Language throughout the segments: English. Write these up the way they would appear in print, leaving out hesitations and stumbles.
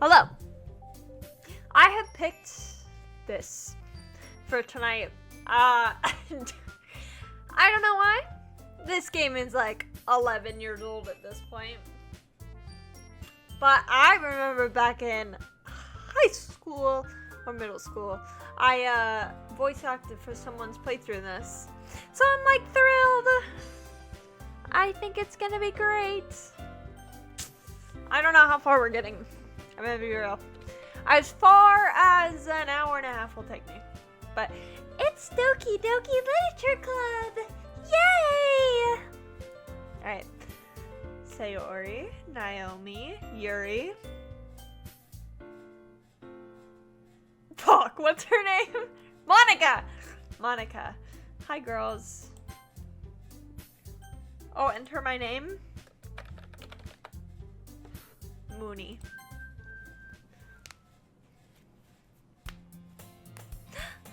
Hello. I have picked this for tonight. I don't know why. This game is like 11 years old at this point. But I remember back in high school or middle school, I voice acted for someone's playthrough of this. So I'm like thrilled. I think it's gonna be great. I don't know how far we're getting. I'm gonna be real. As far as an hour and a half will take me. But it's Doki Literature Club! Yay! Alright. Sayori, Naomi, Yuri. Fuck, what's her name? Monica. Hi, girls. Oh, enter my name. Moonie.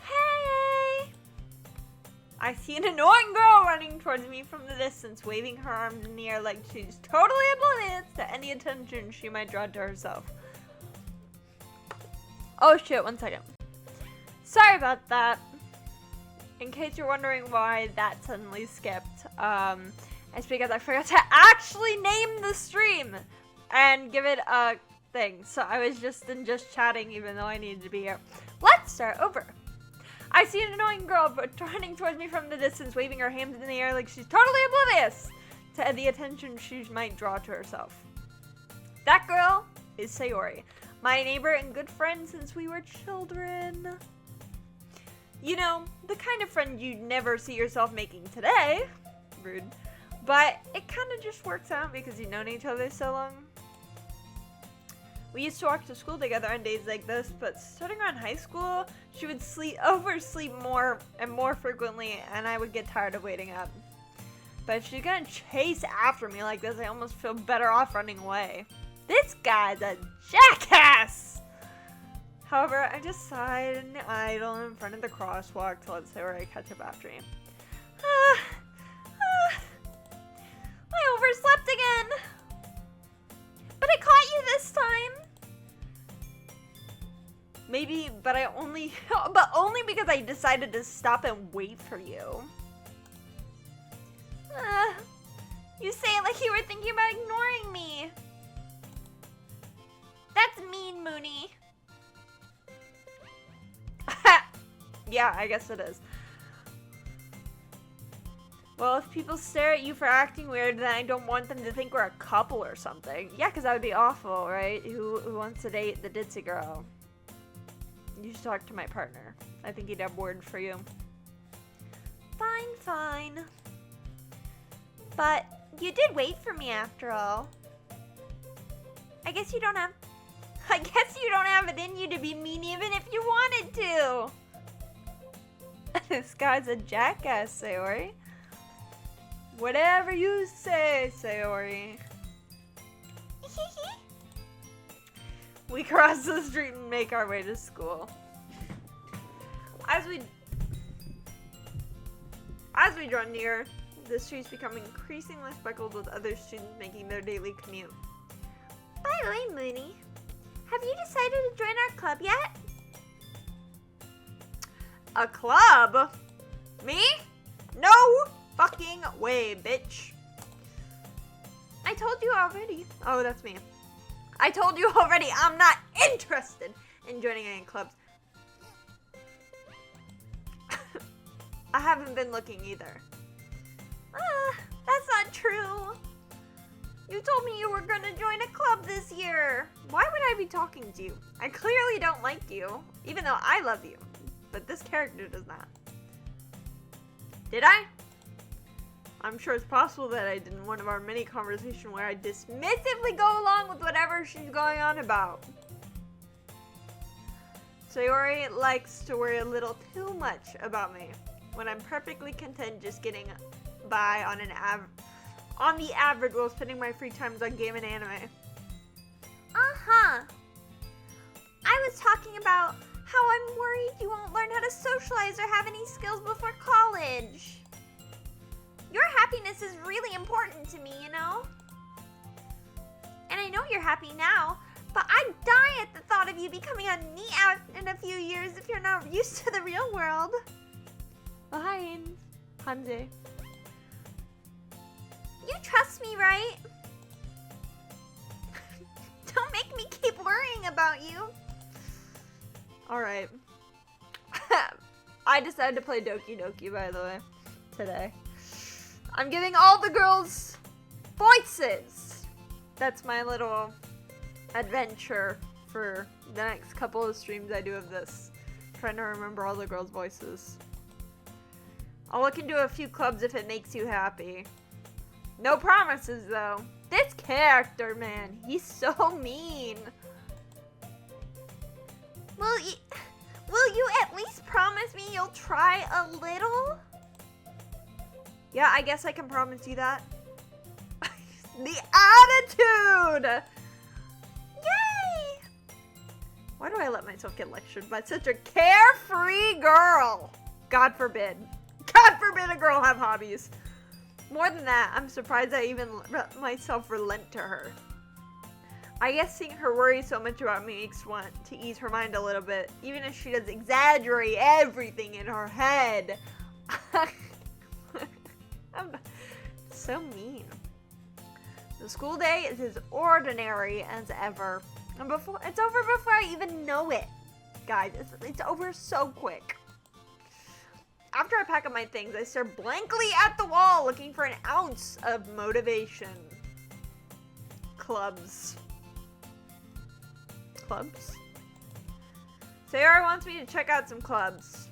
Hey! I see an annoying girl running towards me from the distance, waving her arms in the air like she's totally oblivious to any attention she might draw to herself. Oh shit, 1 second. Sorry about that. In case you're wondering why that suddenly skipped, it's because I forgot to actually name the stream and give it a thing. So I was just chatting even though I needed to be here. Let's start over. I see an annoying girl running towards me from the distance, waving her hands in the air like she's totally oblivious to the attention she might draw to herself. That girl is Sayori, my neighbor and good friend since we were children. You know, the kind of friend you'd never see yourself making today. Rude. But it kind of just works out because you've known each other so long. We used to walk to school together on days like this, but starting around high school, she would oversleep more and more frequently, and I would get tired of waiting up. But if she's gonna chase after me like this, I almost feel better off running away. This guy's a jackass! However, I just sighed and idle in front of the crosswalk to let Sayori catch up after me. I overslept again! But I caught you this time! Maybe, but only because I decided to stop and wait for you. You say it like you were thinking about ignoring me. That's mean, Moonie. Yeah, I guess it is. Well, if people stare at you for acting weird, then I don't want them to think we're a couple or something. Yeah, because that would be awful, right? Who wants to date the ditzy girl? You should talk to my partner. I think he'd have word for you. Fine. But you did wait for me after all. I guess you don't have it in you to be mean even if you wanted to. This guy's a jackass, Sayori. Whatever you say, Sayori. We cross the street and make our way to school. As we draw near, the streets become increasingly speckled with other students making their daily commute. By the way, Moonie, have you decided to join our club yet? A club? Me? No fucking way, bitch. I told you already. Oh, that's me. I told you already, I'm not interested in joining any clubs. I haven't been looking either. That's not true. You told me you were gonna join a club this year. Why would I be talking to you? I clearly don't like you, even though I love you. But this character does not. Did I? I'm sure it's possible that I did in one of our many conversations where I dismissively go along with whatever she's going on about. Sayori likes to worry a little too much about me when I'm perfectly content just getting by on the average while spending my free times on game and anime. I was talking about how I'm worried you won't learn how to socialize or have any skills before college. Your happiness is really important to me, you know? And I know you're happy now, But I'd die at the thought of you becoming a NEET in a few years if you're not used to the real world. Oh, hi, Hanze. You trust me, right? Don't make me keep worrying about you. Alright. I decided to play Doki Doki, by the way, today. I'm giving all the girls voices. That's my little adventure for the next couple of streams I do of this. Trying to remember all the girls' voices. I'll look into a few clubs if it makes you happy. No promises, though. This character, man, he's so mean. Will you at least promise me you'll try a little? Yeah, I guess I can promise you that. The attitude! Yay! Why do I let myself get lectured by such a carefree girl? God forbid. God forbid a girl have hobbies. More than that, I'm surprised I even let myself relent to her. I guess seeing her worry so much about me makes want to ease her mind a little bit, even if she does exaggerate everything in her head. I'm so mean. The school day is as ordinary as ever. And it's over before I even know it. Guys, it's over so quick. After I pack up my things, I stare blankly at the wall looking for an ounce of motivation. Clubs. Clubs? Sayori wants me to check out some clubs.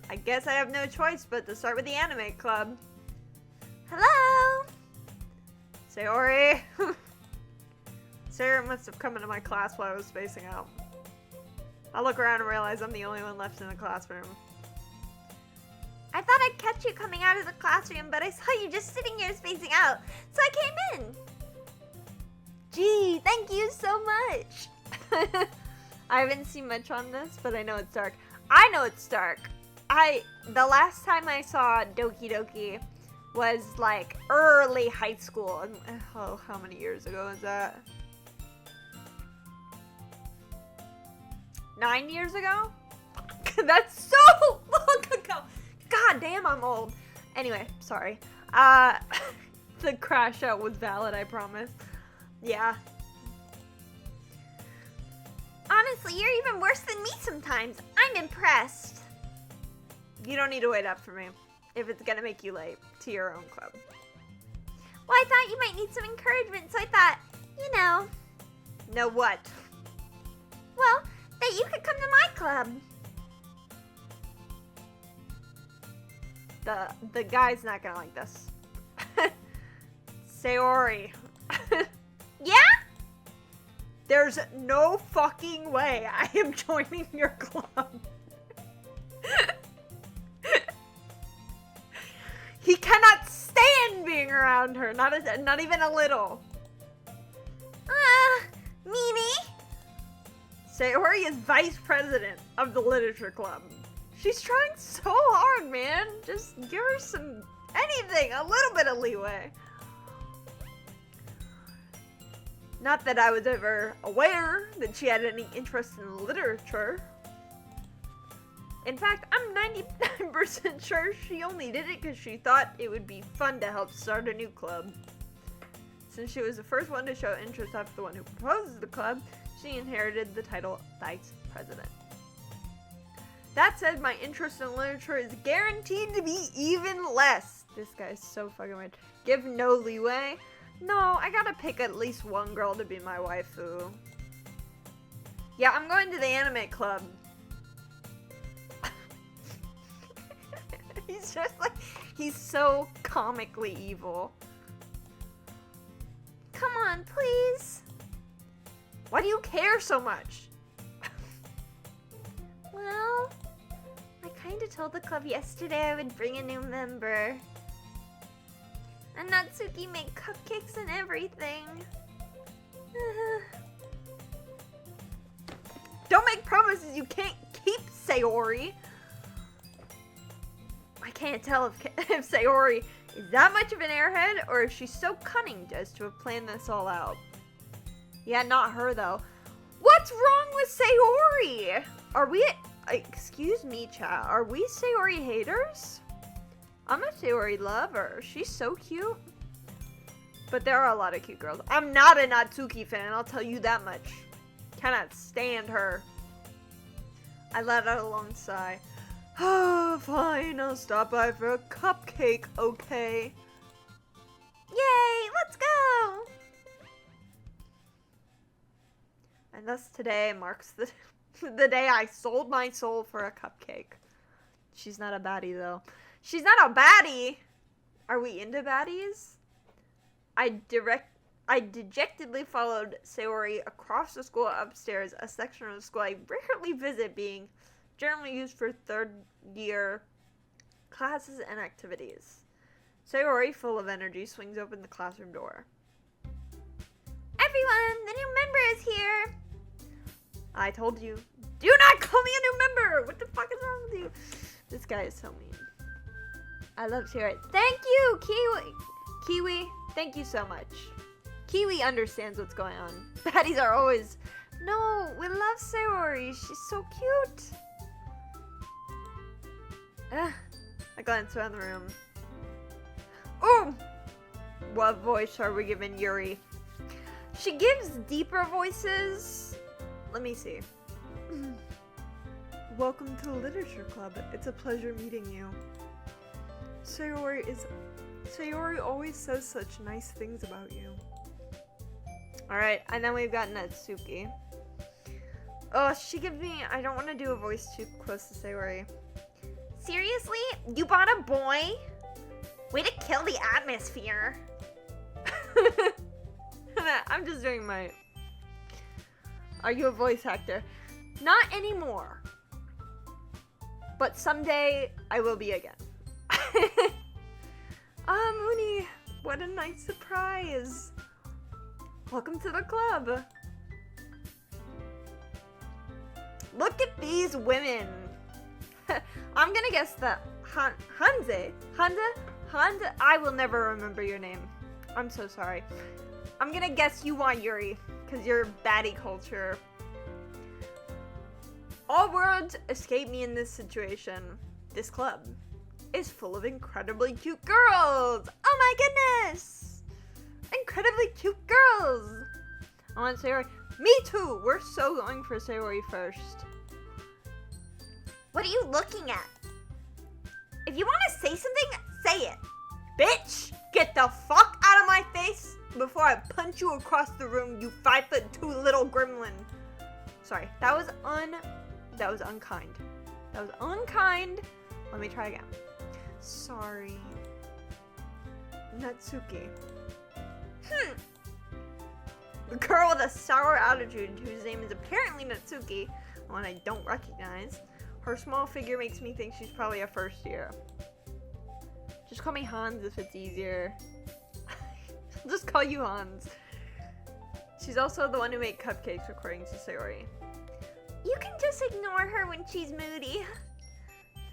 I guess I have no choice but to start with the anime club. Hello? Sayori. Sayori must have come into my class while I was spacing out. I look around and realize I'm the only one left in the classroom. I thought I'd catch you coming out of the classroom, but I saw you just sitting here spacing out, so I came in. Gee, thank you so much. I haven't seen much on this, but I know it's dark. I know it's dark. The last time I saw Doki Doki was like early high school. And, oh, how many years ago is that? 9 years ago? That's so long ago. God damn, I'm old. Anyway, sorry. The crash out was valid, I promise. Yeah. Honestly, you're even worse than me sometimes. I'm impressed. You don't need to wait up for me if it's gonna make you late to your own club. Well, I thought you might need some encouragement, so I thought, you know. Know what? Well, that you could come to my club. The guy's not gonna like this. Sayori. Yeah? There's no fucking way I am joining your club. He cannot stand being around her, not even a little. Meanie? Sayori is vice president of the literature club. She's trying so hard, man. Just give her anything, a little bit of leeway. Not that I was ever aware that she had any interest in literature. In fact, I'm 99% sure she only did it because she thought it would be fun to help start a new club. Since she was the first one to show interest after the one who proposed the club, she inherited the title Vice President. That said, my interest in literature is guaranteed to be even less. This guy's so fucking weird. Give no leeway. No, I gotta pick at least one girl to be my waifu. Yeah, I'm going to the anime club. He's just like, he's so comically evil. Come on, please. Why do you care so much? Well, I kinda told the club yesterday I would bring a new member. And Natsuki made cupcakes and everything. Don't make promises you can't keep, Sayori. I can't tell if Sayori is that much of an airhead or if she's so cunning as to have planned this all out. Yeah, not her though. What's wrong with Sayori? Are we, excuse me, chat, are we Sayori haters? I'm a Sayori lover. She's so cute. But there are a lot of cute girls. I'm not a Natsuki fan, I'll tell you that much. Cannot stand her. I let out a long sigh. Oh, fine, I'll stop by for a cupcake, okay? Yay, let's go! And thus today marks the day I sold my soul for a cupcake. She's not a baddie, though. She's not a baddie! Are we into baddies? I dejectedly followed Sayori across the school upstairs, a section of the school I rarely visit, being generally used for third-year classes and activities. Sayori, full of energy, swings open the classroom door. Everyone, the new member is here! I told you. Do not call me a new member! What the fuck is wrong with you? This guy is so mean. I love Sayori. Thank you, Kiwi! Kiwi, thank you so much. Kiwi understands what's going on. Baddies are always... No, we love Sayori. She's so cute. I glance around the room. Oh! What voice are we giving Yuri? She gives deeper voices. Let me see. Welcome to the Literature Club. It's a pleasure meeting you. Sayori always says such nice things about you. Alright, and then we've got Natsuki. Oh, she gives me... I don't want to do a voice too close to Sayori. Seriously? You bought a boy? Way to kill the atmosphere. I'm just doing my... Are you a voice actor? Not anymore. But someday, I will be again. Moonie, what a nice surprise. Welcome to the club. Look at these women. I'm gonna guess that Hanze, I will never remember your name. I'm so sorry. I'm gonna guess you want Yuri, because you're baddie culture. All words escape me in this situation. This club is full of incredibly cute girls. Oh my goodness! Incredibly cute girls. I want Sayori. Me too. We're so going for Sayori first. What are you looking at? If you want to say something, say it. Bitch, get the fuck out of my face before I punch you across the room, you 5'2" little gremlin. Sorry, that was unkind. That was unkind. Let me try again. Sorry. Natsuki. The girl with a sour attitude, whose name is apparently Natsuki, one I don't recognize. Her small figure makes me think she's probably a first year. Just call me Hans if it's easier. I'll just call you Hans. She's also the one who made cupcakes, according to Sayori. You can just ignore her when she's moody.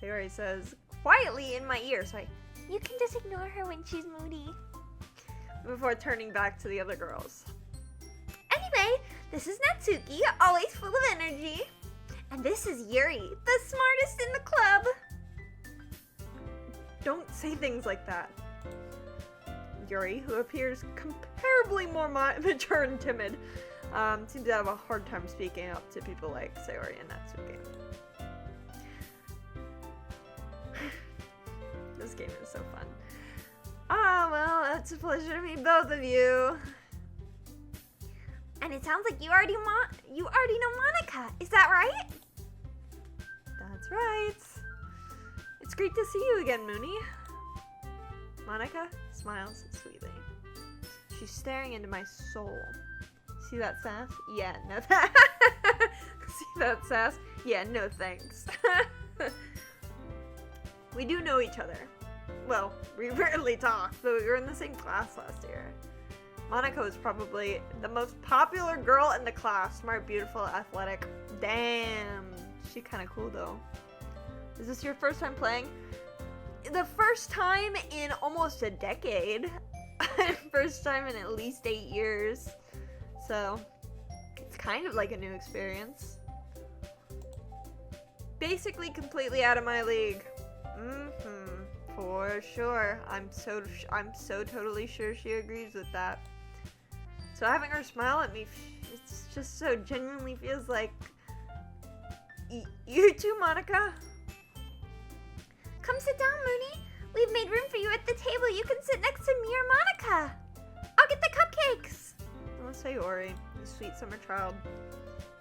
Sayori says, quietly in my ear, sorry. You can just ignore her when she's moody. Before turning back to the other girls. Anyway, this is Natsuki, always full of energy. And this is Yuri, the smartest in the club. Don't say things like that. Yuri, who appears comparably more mature and timid, seems to have a hard time speaking up to people like Sayori and Natsuki. This game is so fun. Ah, well, it's a pleasure to meet both of you. And it sounds like you already know Monica, is that right? That's right. It's great to see you again, Moonie. Monica smiles sweetly. She's staring into my soul. See that sass? Yeah, no See that sass? Yeah, no thanks. We do know each other. Well, we rarely talk, but we were in the same class last year. Monica was probably the most popular girl in the class. Smart, beautiful, athletic. Damn. She's kind of cool, though. Is this your first time playing? The first time in almost a decade. First time in at least 8 years. So, it's kind of like a new experience. Basically completely out of my league. For sure. I'm so totally sure she agrees with that. So having her smile at me, it's just so genuinely feels like... You too, Monica? Come sit down, Moonie. We've made room for you at the table. You can sit next to me or Monica. I'll get the cupcakes. I'll say Ori, the sweet summer child.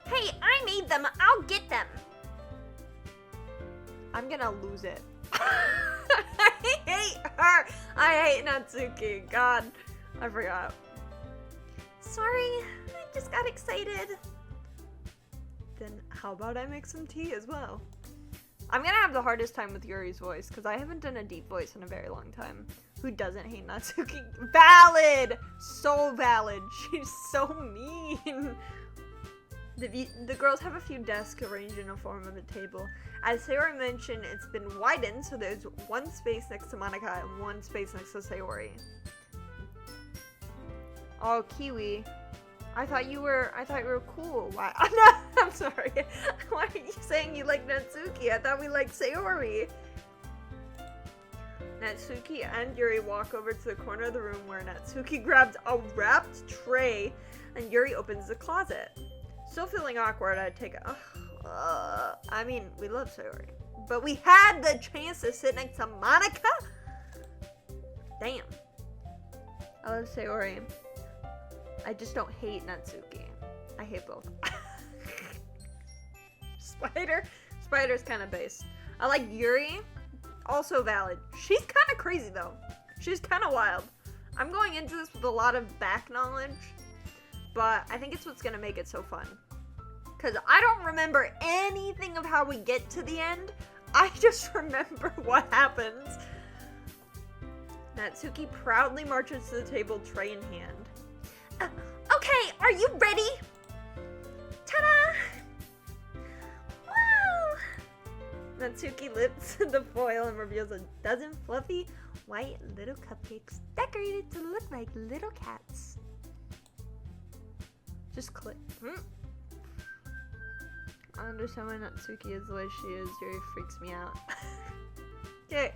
Hey, I made them. I'll get them. I'm gonna lose it. I hate her. I hate Natsuki. God, I forgot. Sorry, I just got excited. Then how about I make some tea as well? I'm gonna have the hardest time with Yuri's voice because I haven't done a deep voice in a very long time. Who doesn't hate Natsuki? Valid! So valid. She's so mean. The girls have a few desks arranged in a form of a table. As Sayori mentioned, it's been widened, so there's one space next to Monica and one space next to Sayori. Oh, Kiwi. I thought you were cool. Why? No, I'm sorry. Why are you saying you like Natsuki? I thought we liked Sayori. Natsuki and Yuri walk over to the corner of the room where Natsuki grabs a wrapped tray and Yuri opens the closet. Still feeling awkward, I take it. I mean, we love Sayori, but we had the chance to sit next to Monica? Damn. I love Sayori. I just don't hate Natsuki. I hate both. Spider's kind of base. I like Yuri. Also valid. She's kind of crazy though. She's kind of wild. I'm going into this with a lot of back knowledge, but I think it's what's gonna make it so fun. Because I don't remember anything of how we get to the end. I just remember what happens. Natsuki proudly marches to the table, tray in hand. Okay, are you ready? Ta-da! Wow! Natsuki lifts the foil and reveals a dozen fluffy, white little cupcakes decorated to look like little cats. Just click. I understand why Natsuki is the way she is. Yuri freaks me out. Okay,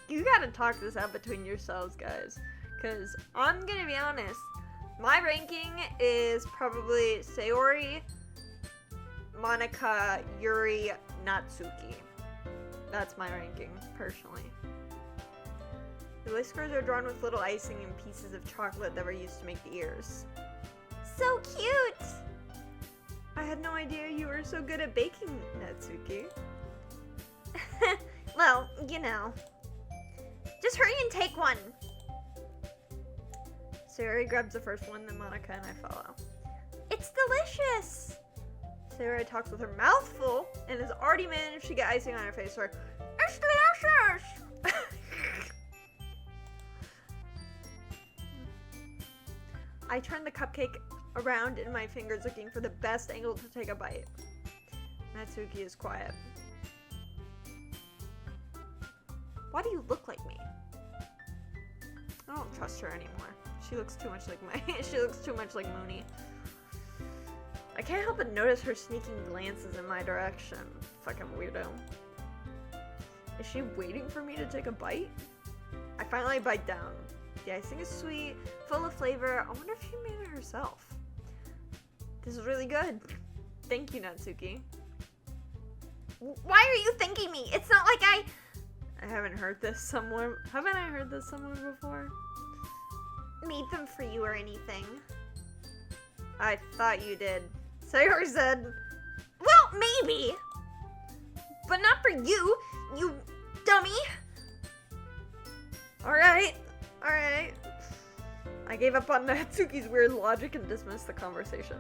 you gotta talk this out between yourselves, guys. Because I'm gonna be honest. My ranking is probably Sayori, Monica, Yuri, Natsuki. That's my ranking, personally. The whiskers are drawn with little icing and pieces of chocolate that were used to make the ears. So cute! I had no idea you were so good at baking, Natsuki. Well, you know. Just hurry and take one. Sayori grabs the first one, then Monica and I follow. It's delicious! Sayori talks with her mouth full and has already managed to get icing on her face. It's delicious! I turn the cupcake around in my fingers looking for the best angle to take a bite. Natsuki is quiet. Why do you look like me? I don't trust her anymore. She looks too much like Moonie. I can't help but notice her sneaking glances in my direction. Fucking weirdo. Is she waiting for me to take a bite? I finally bite down. The icing is sweet, full of flavor. I wonder if she made it herself. This is really good. Thank you, Natsuki. Why are you thanking me? It's not like I haven't heard this somewhere. Haven't I heard this somewhere before? made them for you or anything. I thought you did. Sayori said. Well, maybe. But not for you, you dummy. Alright. I gave up on Natsuki's weird logic and dismissed the conversation.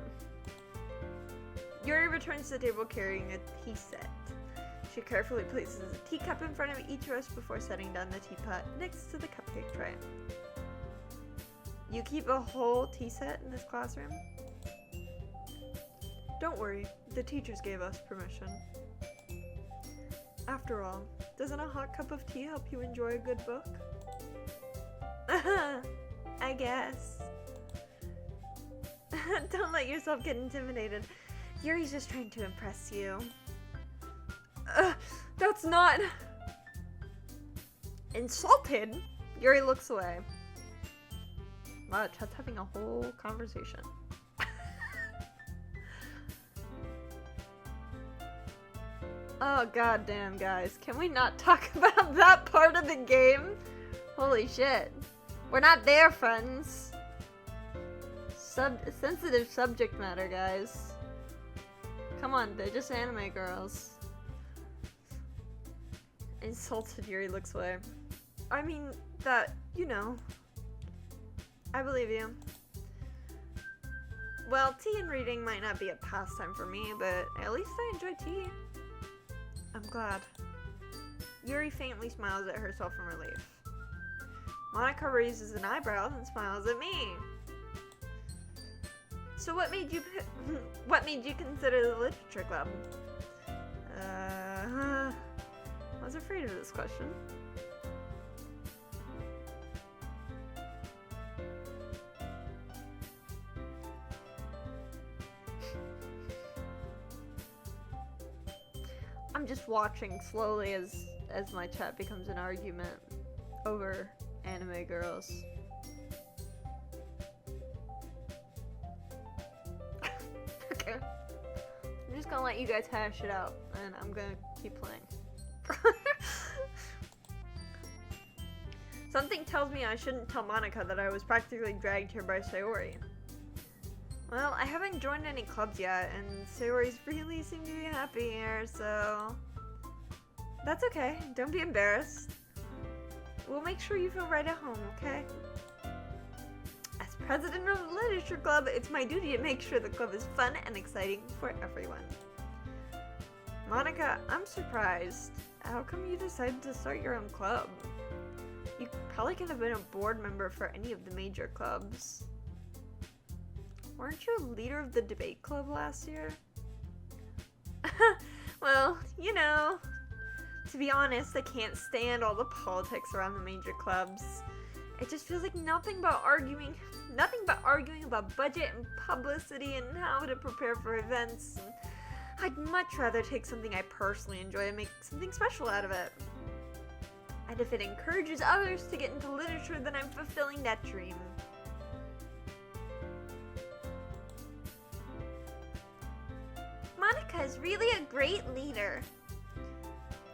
Yuri returns to the table carrying a tea set. She carefully places a teacup in front of each of us before setting down the teapot next to the cupcake tray. You keep a whole tea set in this classroom? Don't worry, the teachers gave us permission. After all, doesn't a hot cup of tea help you enjoy a good book? I guess. Don't let yourself get intimidated. Yuri's just trying to impress you. That's not... Insulted? Yuri looks away. Wow, Chet's having a whole conversation. Oh, goddamn, guys. Can we not talk about that part of the game? Holy shit. We're not there, friends. Sensitive subject matter, guys. Come on, they're just anime girls. Insulted, Yuri looks away. I mean, that, you know. I believe you. Well, tea and reading might not be a pastime for me, but at least I enjoy tea. I'm glad. Yuri faintly smiles at herself in relief. Monica raises an eyebrow and smiles at me. So what made you consider the literature club? I was afraid of this question. I'm just watching slowly as my chat becomes an argument over anime girls. Okay. I'm just gonna let you guys hash it out, and I'm gonna keep playing. Something tells me I shouldn't tell Monica that I was practically dragged here by Sayori. Well, I haven't joined any clubs yet, and Sayori's really seem to be happy here, so... That's okay. Don't be embarrassed. We'll make sure you feel right at home, okay? As president of the Literature Club, it's my duty to make sure the club is fun and exciting for everyone. Monica, I'm surprised. How come you decided to start your own club? You probably could have been a board member for any of the major clubs. Weren't you a leader of the debate club last year? Well, you know, to be honest, I can't stand all the politics around the major clubs. It just feels like nothing but arguing about budget and publicity and how to prepare for events. And I'd much rather take something I personally enjoy and make something special out of it. And if it encourages others to get into literature, then I'm fulfilling that dream. Monica is really a great leader.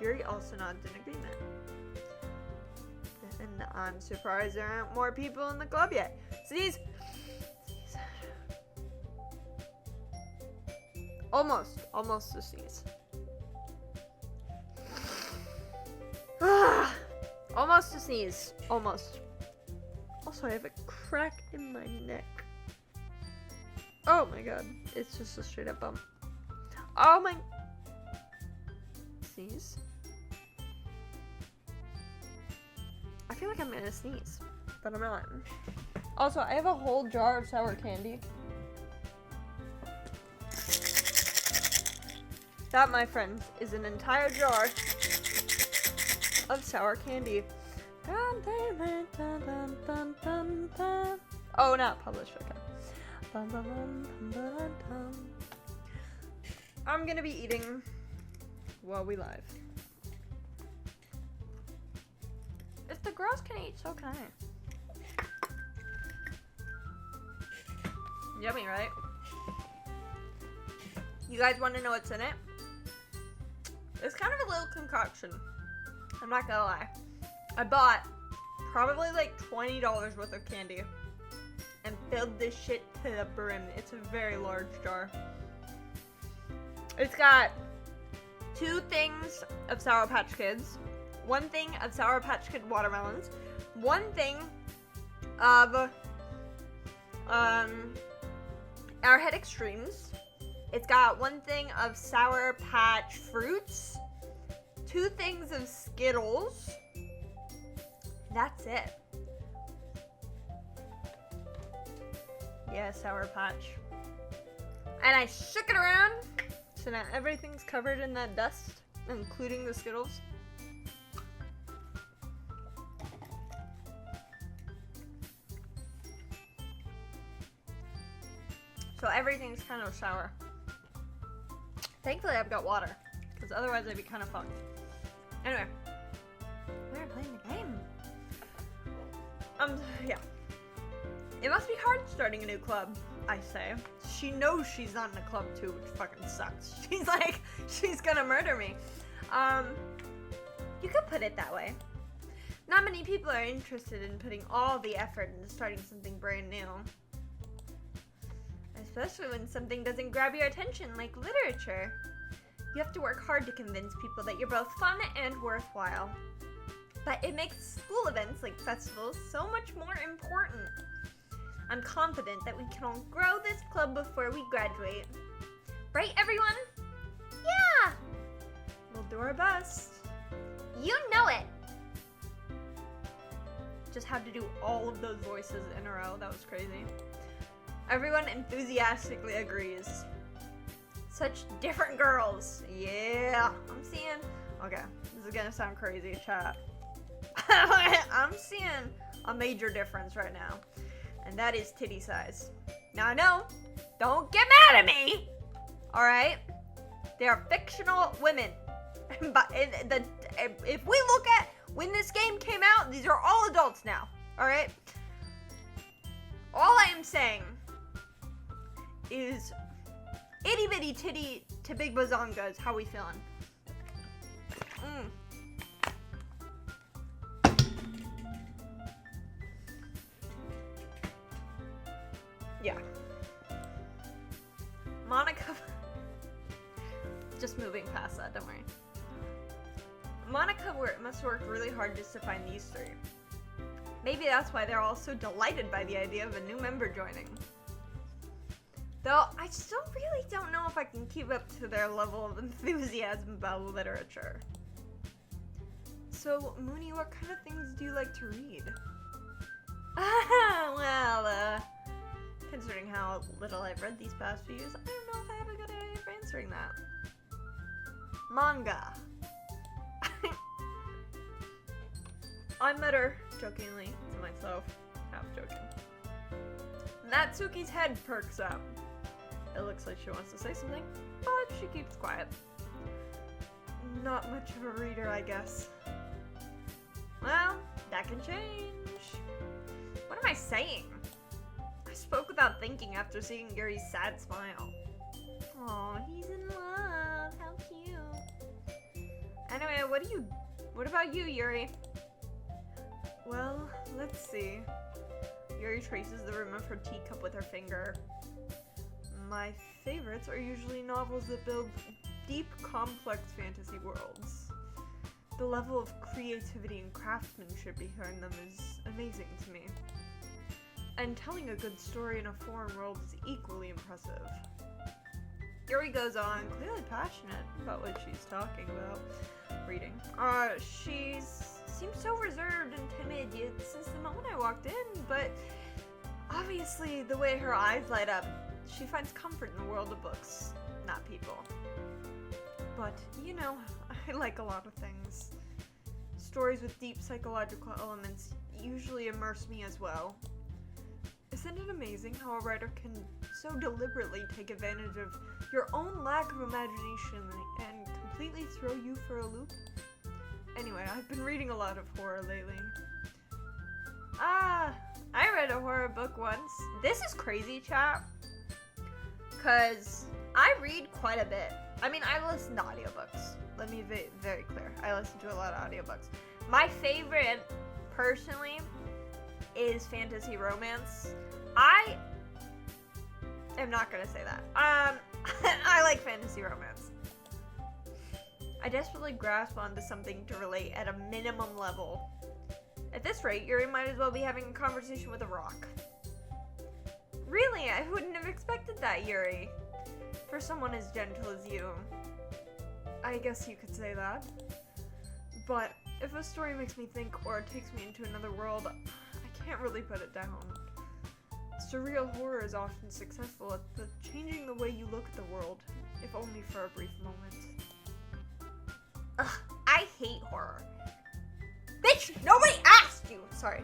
Yuri also nods in agreement. And I'm surprised there aren't more people in the club yet. Sneeze! Sneeze. Almost a sneeze. Almost a sneeze. Almost. Also, I have a crack in my neck. Oh my god. It's just a straight up bump. Oh my... Sneeze. I feel like I'm gonna sneeze, but I'm not. Also, I have a whole jar of sour candy. That, my friends, is an entire jar of sour candy. Oh, not published, okay. I'm gonna be eating while we live. If the girls can eat, so can I. Yummy, right? You guys want to know what's in it? It's kind of a little concoction. I'm not gonna lie. I bought probably like $20 worth of candy and filled this shit to the brim. It's a very large jar. It's got 2 things of Sour Patch Kids, 1 thing of Sour Patch Kid watermelons, 1 thing of Airhead Extremes. It's got 1 thing of Sour Patch Fruits, 2 things of Skittles. That's it. Yeah, Sour Patch. And I shook it around, so now everything's covered in that dust, including the Skittles. So everything's kind of sour. Thankfully, I've got water, because otherwise I'd be kind of fucked. Anyway, we're playing the game. Yeah. It must be hard starting a new club, I say. She knows she's not in a club too, which fucking sucks. She's like, she's gonna murder me. You could put it that way. Not many people are interested in putting all the effort into starting something brand new. Especially when something doesn't grab your attention, like literature. You have to work hard to convince people that you're both fun and worthwhile. But it makes school events like festivals so much more important. I'm confident that we can all grow this club before we graduate. Right, everyone? Yeah! We'll do our best. You know it! Just had to do all of those voices in a row. That was crazy. Everyone enthusiastically agrees. Such different girls. Yeah, I'm seeing... Okay, this is gonna sound crazy, chat. I'm seeing a major difference right now. And that is titty size. Now I know, don't get mad at me! Alright? They are fictional women. But if we look at when this game came out, these are all adults now. Alright? All I am saying is itty bitty titty to big bazongas. How we feeling? Yeah. Monica. Just moving past that, don't worry. Monica must have worked really hard just to find these three. Maybe that's why they're all so delighted by the idea of a new member joining. Though, I still really don't know if I can keep up to their level of enthusiasm about literature. So, Moonie, what kind of things do you like to read? Well, considering how little I've read these past few years, I don't know if I have a good idea for answering that. Manga. I mutter jokingly to myself, half joking. Natsuki's head perks up. It looks like she wants to say something, but she keeps quiet. Not much of a reader, I guess. Well, that can change. What am I saying? I spoke without thinking after seeing Yuri's sad smile. Aw, he's in love. How cute. Anyway, what about you, Yuri? Well, let's see. Yuri traces the rim of her teacup with her finger. My favorites are usually novels that build deep, complex fantasy worlds. The level of creativity and craftsmanship behind them is amazing to me. And telling a good story in a foreign world is equally impressive. Yuri goes on, clearly passionate about what she's talking about. Reading. She seems so reserved and timid since the moment I walked in, but obviously the way her eyes light up, she finds comfort in the world of books, not people. But, you know, I like a lot of things. Stories with deep psychological elements usually immerse me as well. Isn't it amazing how a writer can so deliberately take advantage of your own lack of imagination and completely throw you for a loop? Anyway, I've been reading a lot of horror lately. I read a horror book once. This is crazy, chat. Because I read quite a bit. I mean, I listen to audiobooks. Let me be very clear. I listen to a lot of audiobooks. My favorite, personally, is fantasy romance. I am not gonna say that. I like fantasy romance. I desperately grasp onto something to relate at a minimum level. At this rate, Yuri might as well be having a conversation with a rock. Really, I wouldn't have expected that, Yuri. For someone as gentle as you. I guess you could say that. But if a story makes me think or takes me into another world, I can't really put it down. Surreal horror is often successful at changing the way you look at the world, if only for a brief moment. Ugh, I hate horror. Bitch, nobody asked you! Sorry.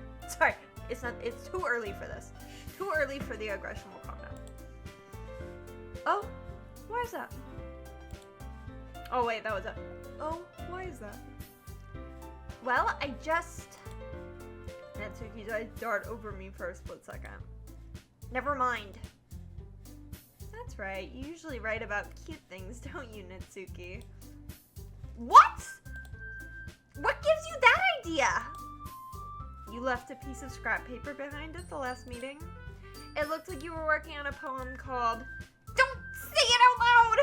It's too early for this. Too early for the aggression will calm down. Oh, why is that? Oh wait, that was it. Oh, why is that? Well, I just... Natsuki's eyes dart over me for a split second. Never mind. That's right, you usually write about cute things, don't you, Natsuki? What? What gives you that idea? You left a piece of scrap paper behind at the last meeting. It looked like you were working on a poem called... Don't say it out loud!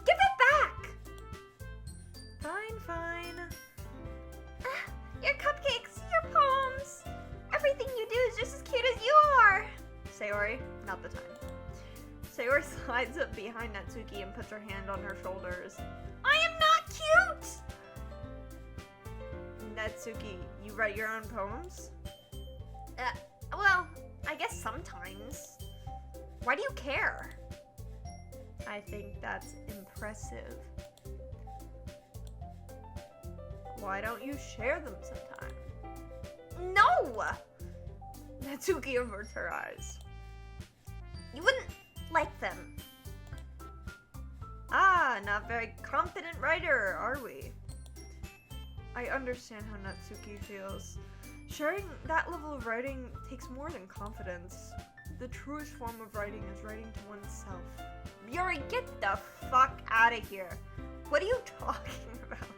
Give it back! Fine, fine. Your cupcakes, your poems. Everything you do is just as cute as you are. Sayori, not the time. Sayori slides up behind Natsuki and puts her hand on her shoulders. I am not cute! Natsuki, you write your own poems? Well, I guess sometimes. Why do you care? I think that's impressive. Why don't you share them sometime? No! Natsuki averts her eyes. You wouldn't like them. Ah, not very confident writer, are we? I understand how Natsuki feels. Sharing that level of writing takes more than confidence. The truest form of writing is writing to oneself. Yuri, get the fuck out of here. What are you talking about?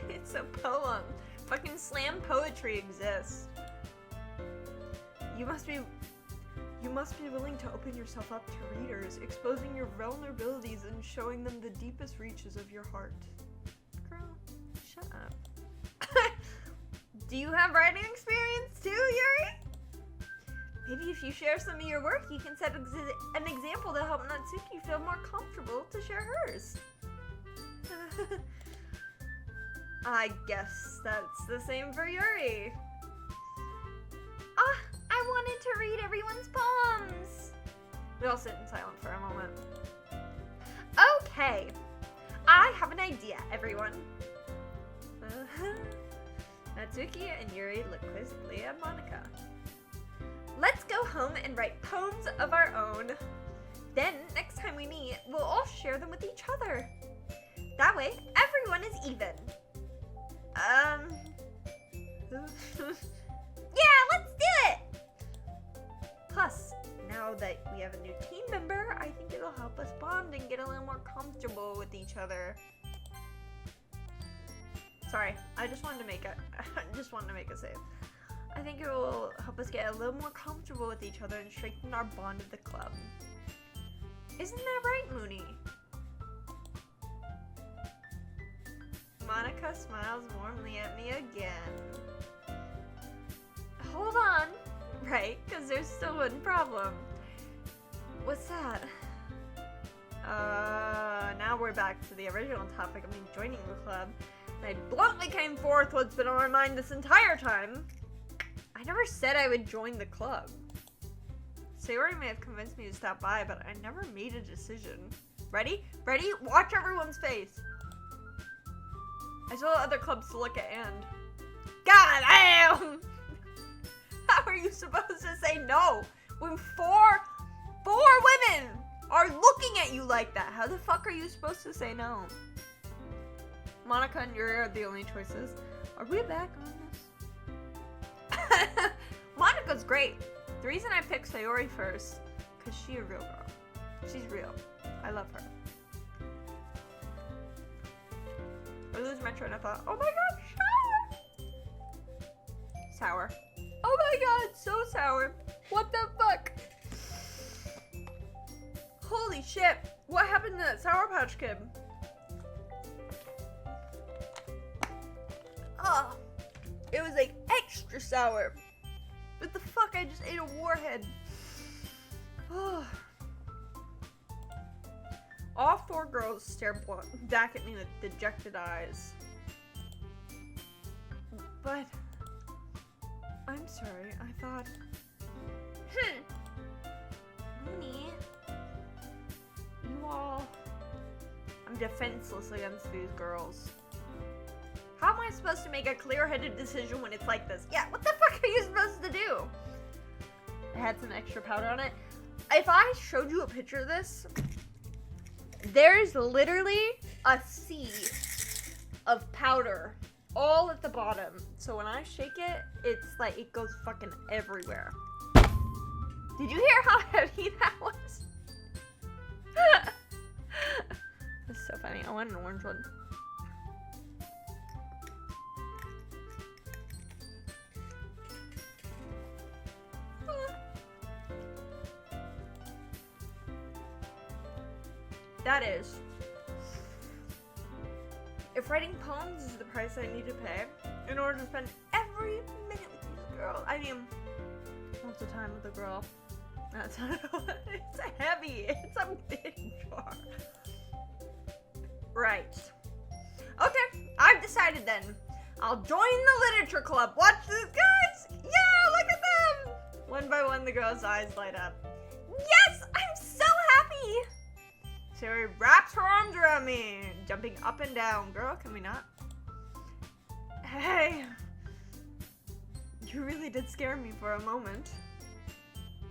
It's a poem. Fucking slam poetry exists. You must be willing to open yourself up to readers, exposing your vulnerabilities and showing them the deepest reaches of your heart. Girl, shut up. Do you have writing experience too, Yuri? Maybe if you share some of your work, you can set an example to help Natsuki feel more comfortable to share hers. I guess that's the same for Yuri. I wanted to read everyone's poems. We all sit in silence for a moment. Okay, I have an idea, everyone. Natsuki and Yuri look quizzically at Monica. Let's go home and write poems of our own. Then, next time we meet, we'll all share them with each other. That way, everyone is even. Yeah, let's do it! Plus, now that we have a new team member, I think it'll help us bond and get a little more comfortable with each other. Sorry, I just wanted to make a save. I think it will help us get a little more comfortable with each other and strengthen our bond at the club. Isn't that right, Moonie? Monica smiles warmly at me again. Hold on. Right, because there's still one problem. What's that? Now we're back to the original topic of me joining the club. And I bluntly came forth what's been on my mind this entire time. I never said I would join the club. Sayori may have convinced me to stop by, but I never made a decision. Ready? Ready? Watch everyone's face. I told other clubs to look at and. God damn! How are you supposed to say no when four women are looking at you like that? How the fuck are you supposed to say no? Monica and Yuri are the only choices. Are we back on this? Monica's great. The reason I picked Sayori first, because she's a real girl. She's real. I love her. I lose my train of thought. Oh my god, sour! Sour. Oh my god, so sour. What the fuck? Holy shit. What happened to that Sour Patch Kid? Oh, it was like extra sour. What the fuck? I just ate a warhead. Oh. All four girls stare back at me with dejected eyes. But I'm sorry, I thought... Moonie. You all... I'm defenseless against these girls. How am I supposed to make a clear-headed decision when it's like this? Yeah, what the fuck are you supposed to do? I had some extra powder on it. If I showed you a picture of this, There's literally a sea of powder all at the bottom. So when I shake it, it's like it goes fucking everywhere. Did you hear how heavy that was? That's so funny. I want an orange one. That is. If writing poems is the price I need to pay in order to spend every minute with these girls, I mean, what's the time with a girl? That's it's heavy. It's a big jar. Right. Okay, I've decided then. I'll join the literature club. Watch these guys. Yeah, look at them. One by one, the girls' eyes light up. Yes, I'm so happy. Sari wraps her arms around me, jumping up and down. Girl, can we not? Hey, you really did scare me for a moment.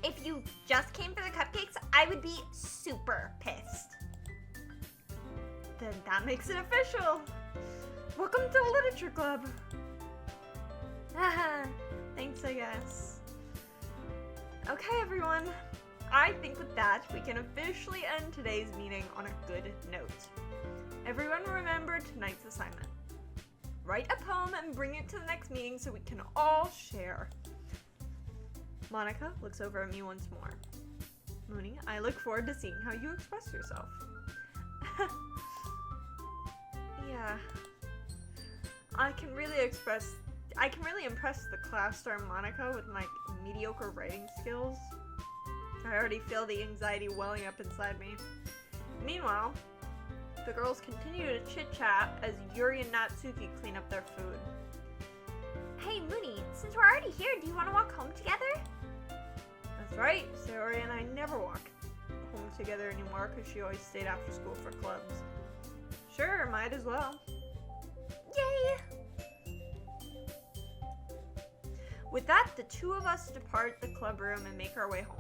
If you just came for the cupcakes, I would be super pissed. Then that makes it official. Welcome to the literature club. Haha, thanks, I guess. Okay, everyone. I think with that, we can officially end today's meeting on a good note. Everyone remember tonight's assignment. Write a poem and bring it to the next meeting so we can all share. Monica looks over at me once more. Moonie, I look forward to seeing how you express yourself. Yeah. I can really impress the class star Monica with my mediocre writing skills. I already feel the anxiety welling up inside me. Meanwhile, the girls continue to chit-chat as Yuri and Natsuki clean up their food. Hey, Moonie, since we're already here, do you want to walk home together? That's right, Sayori and I never walk home together anymore because she always stayed after school for clubs. Sure, might as well. Yay! With that, the two of us depart the club room and make our way home.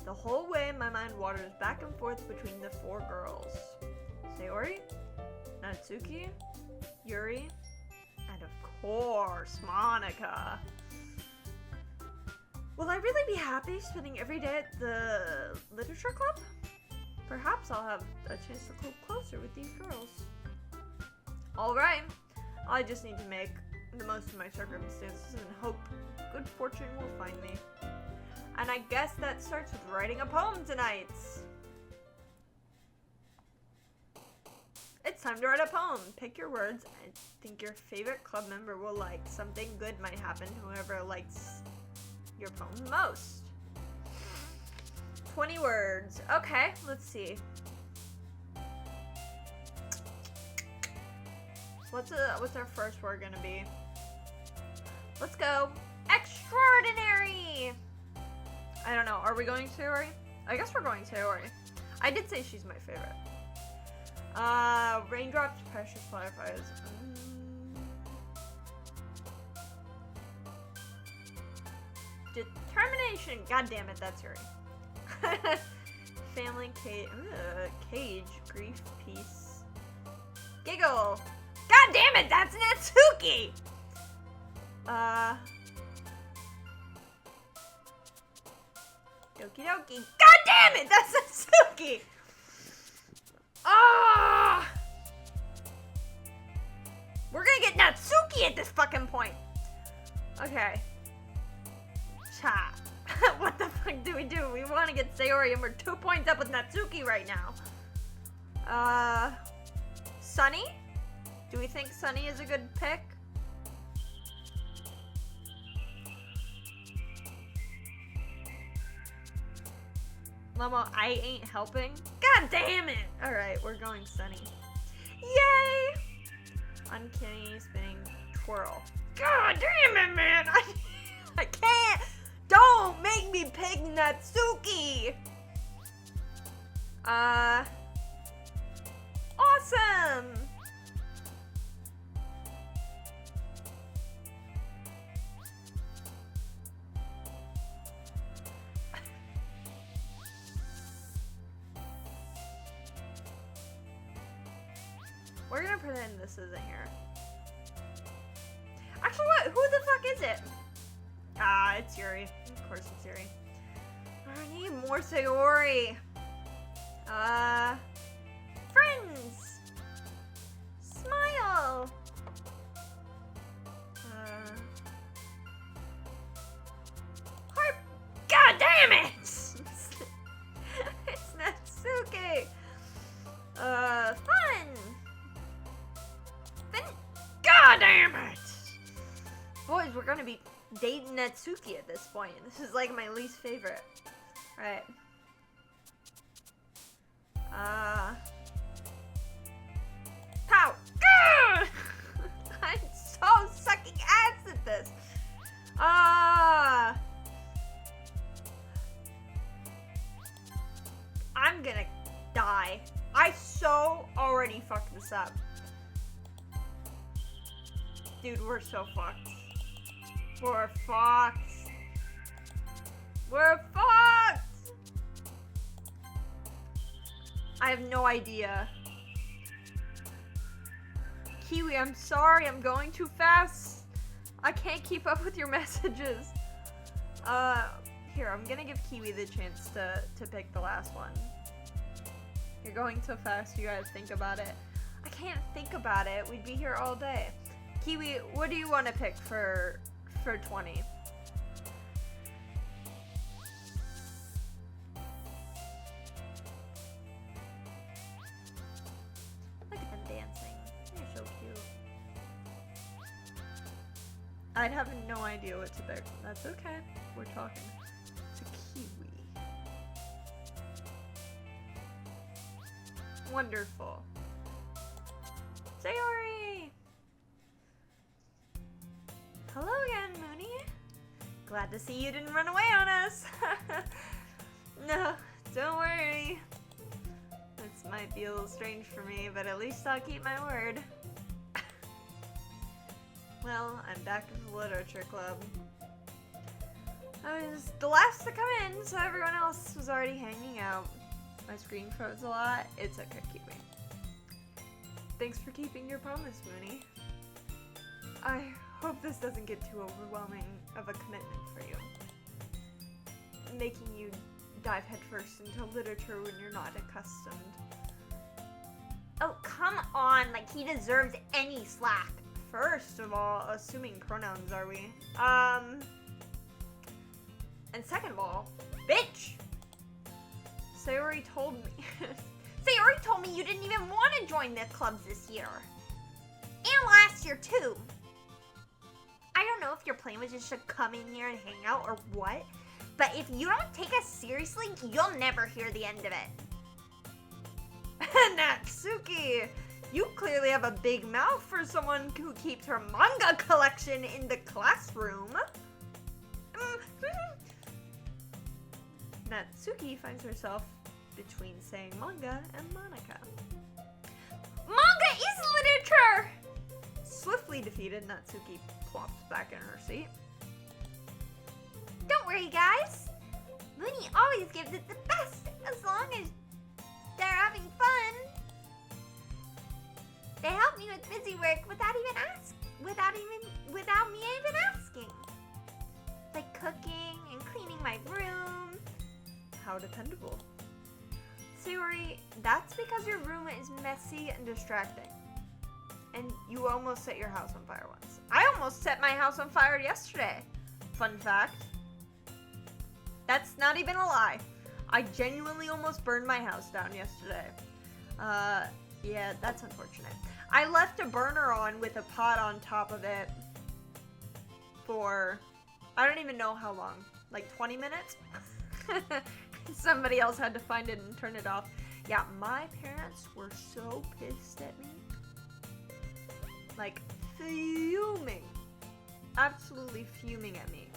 The whole way, my mind wanders back and forth between the four girls. Sayori, Natsuki, Yuri, and of course, Monica. Will I really be happy spending every day at the literature club? Perhaps I'll have a chance to grow closer with these girls. Alright, I just need to make the most of my circumstances and hope good fortune will find me. And I guess that starts with writing a poem tonight. It's time to write a poem. Pick your words and think your favorite club member will like. Something good might happen to whoever likes your poem the most. 20 words. Okay, let's see. What's our first word gonna be? Let's go. Extraordinary! I don't know. Are we going Sayori? I guess we're going Sayori. I did say she's my favorite. Raindrops, precious fireflies. Determination. God damn it, that's Yuri. Family, cage, grief, peace. Giggle. God damn it, that's Natsuki! Doki Doki. God damn it, that's Natsuki! Ah! We're gonna get Natsuki at this fucking point. Okay. Cha. What the fuck do? We want to get Sayori and we're 2 points up with Natsuki right now. Sunny? Do we think Sunny is a good pick? Momo, I ain't helping. God damn it! Alright, we're going Sunny. Yay! Uncanny spinning twirl. God damn it, man! I can't! Don't make me pick Natsuki! Awesome! We're gonna pretend this isn't here. Actually, what? Who the fuck is it? Ah, it's Yuri. Of course it's Yuri. I need more Sayori. Friends! Smile! Harp! God damn it! It's Natsuki! Fun! God damn it! Boys, we're gonna be dating Natsuki at this point. This is like my least favorite. Right. Pow! Gah! I'm so sucking ass at this. I'm gonna die. I so already fucked this up. Dude, we're so fucked. We're fucked. We're fucked! I have no idea. Kiwi, I'm sorry, I'm going too fast. I can't keep up with your messages. Here, I'm gonna give Kiwi the chance to pick the last one. You're going so fast, you gotta think about it. I can't think about it, we'd be here all day. Kiwi, what do you want to pick for 20? Look at them dancing. They're so cute. I'd have no idea what to pick. That's okay. We're talking to Kiwi. Wonderful. Sayori! Hello again, Moonie. Glad to see you didn't run away on us. No, don't worry. This might be a little strange for me, but at least I'll keep my word. Well, I'm back at the literature club. I was the last to come in, so everyone else was already hanging out. My screen froze a lot. It's okay, Kiwi. Thanks for keeping your promise, Moonie. I hope this doesn't get too overwhelming of a commitment for you. Making you dive headfirst into literature when you're not accustomed. Oh, come on. Like, he deserves any slack. First of all, assuming pronouns, are we? And second of all, bitch! Sayori told me. Sayori told me you didn't even want to join the clubs this year. And last year, too. I don't know if your plan was just to come in here and hang out or what, but if you don't take us seriously, you'll never hear the end of it. Natsuki! You clearly have a big mouth for someone who keeps her manga collection in the classroom. Natsuki finds herself between saying manga and Monica. Manga is literature! Swiftly defeated, Natsuki plops back in her seat. Don't worry, guys. Moonie always gives it the best as long as they're having fun. They help me with busy work without me even asking. Like cooking and cleaning my room. How dependable. Sayori, that's because your room is messy and distracting. And you almost set your house on fire once. I almost set my house on fire yesterday. Fun fact. That's not even a lie. I genuinely almost burned my house down yesterday. Yeah, that's unfortunate. I left a burner on with a pot on top of it for, I don't even know how long, like 20 minutes? Somebody else had to find it and turn it off. Yeah, my parents were so pissed at me. Like, fuming. Absolutely fuming at me.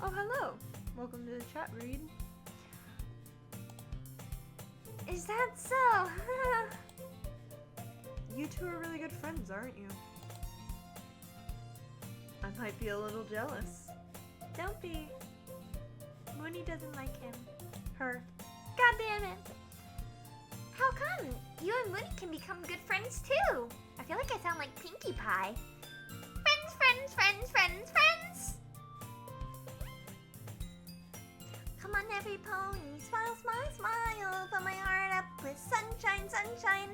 Oh, hello. Welcome to the chat, Reed. Is that so? You two are really good friends, aren't you? I might be a little jealous. Don't be. Moonie doesn't like him. Her. God damn it. become good friends too. I feel like I sound like Pinkie Pie. Friends, friends, friends, friends, friends. Come on, every pony, smile, smile, smile. Fill my heart up with sunshine, sunshine.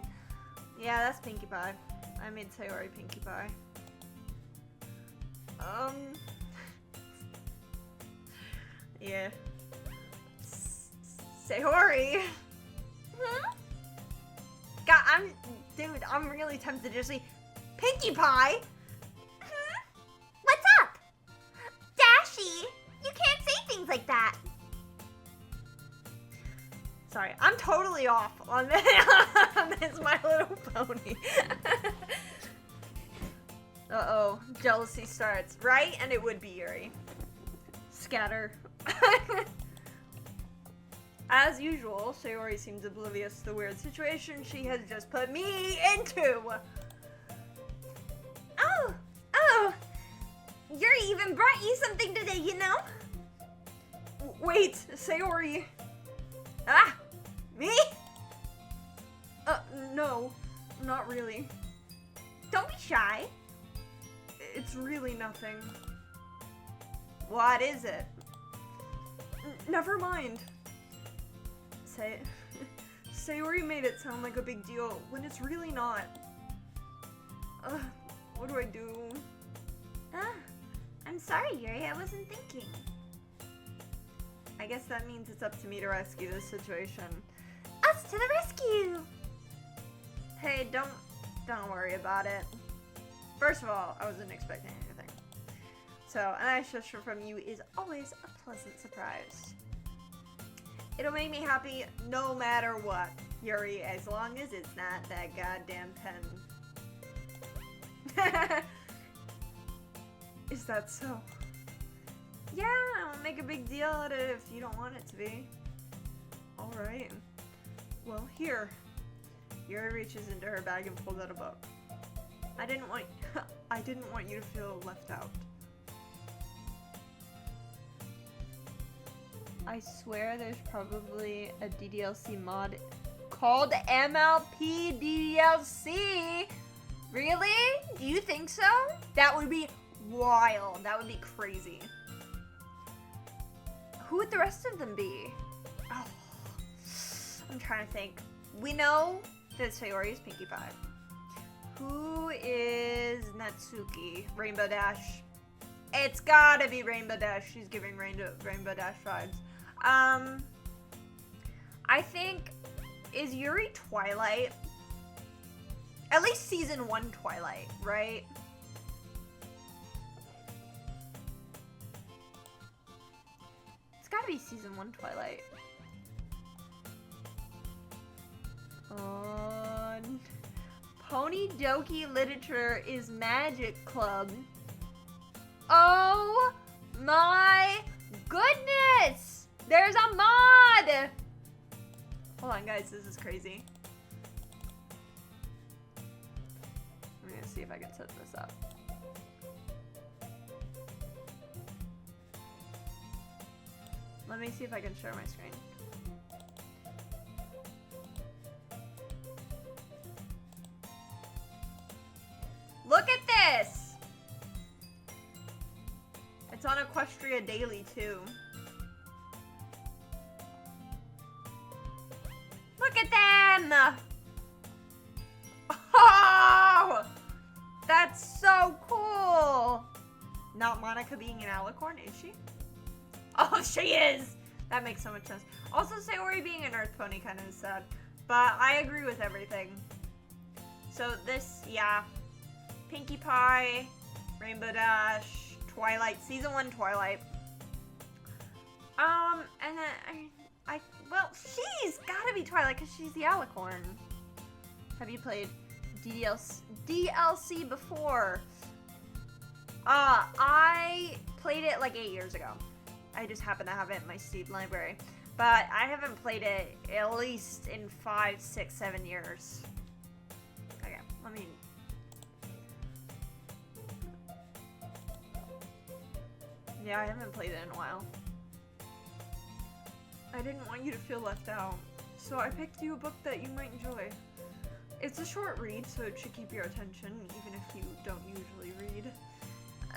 Yeah, that's Pinkie Pie. I made Sayori Pinkie Pie. Yeah. Sayori. God, dude, I'm really tempted to just say Pinkie Pie. What's up? Dashi, you can't say things like that. Sorry, I'm totally off on this, on this My Little Pony. Uh-oh, jealousy starts, right? And it would be Yuri. Scatter. As usual, Sayori seems oblivious to the weird situation she has just put me into. Oh, Yuri even brought you something today, you know? Wait, Sayori. Me? No, not really. Don't be shy. It's really nothing. What is it? Never mind. Sayori made it sound like a big deal when it's really not. What do I do? I'm sorry, Yuri. I wasn't thinking. I guess that means it's up to me to rescue this situation. Us to the rescue! Hey, don't worry about it. First of all, I wasn't expecting anything. So, a nice gesture from you is always a pleasant surprise. It'll make me happy no matter what, Yuri, as long as it's not that goddamn pen. Is that so? Yeah, I won't make a big deal out of it if you don't want it to be. Alright. Well, here. Yuri reaches into her bag and pulls out a book. I didn't want you to feel left out. I swear there's probably a DDLC mod called MLP DDLC. Really? Do you think so? That would be wild. That would be crazy. Who would the rest of them be? Oh, I'm trying to think. We know that Sayori is Pinkie Pie. Who is Natsuki? Rainbow Dash. It's gotta be Rainbow Dash. She's giving Rainbow Dash vibes. I think, is Yuri Twilight? At least season 1 Twilight, right? It's gotta be season 1 Twilight. Pony Doki Literature is Magic Club. Oh my goodness! There's a mod! Hold on, guys, this is crazy. I'm gonna see if I can set this up. Let me see if I can share my screen. Look at this! It's on Equestria Daily, too. Look at them! Oh! That's so cool! Not Monica being an alicorn, is she? Oh, she is! That makes so much sense. Also, Sayori being an Earth Pony kind of is sad. But I agree with everything. So this, yeah. Pinkie Pie, Rainbow Dash, Twilight, Season 1 Twilight. And then, well, she's gotta be Twilight because she's the alicorn. Have you played DLC before? I played it like 8 years ago. I just happen to have it in my Steam library. But I haven't played it at least in 5, 6, 7 years. Okay, let me... Yeah, I haven't played it in a while. I didn't want you to feel left out, so I picked you a book that you might enjoy. It's a short read, so it should keep your attention, even if you don't usually read.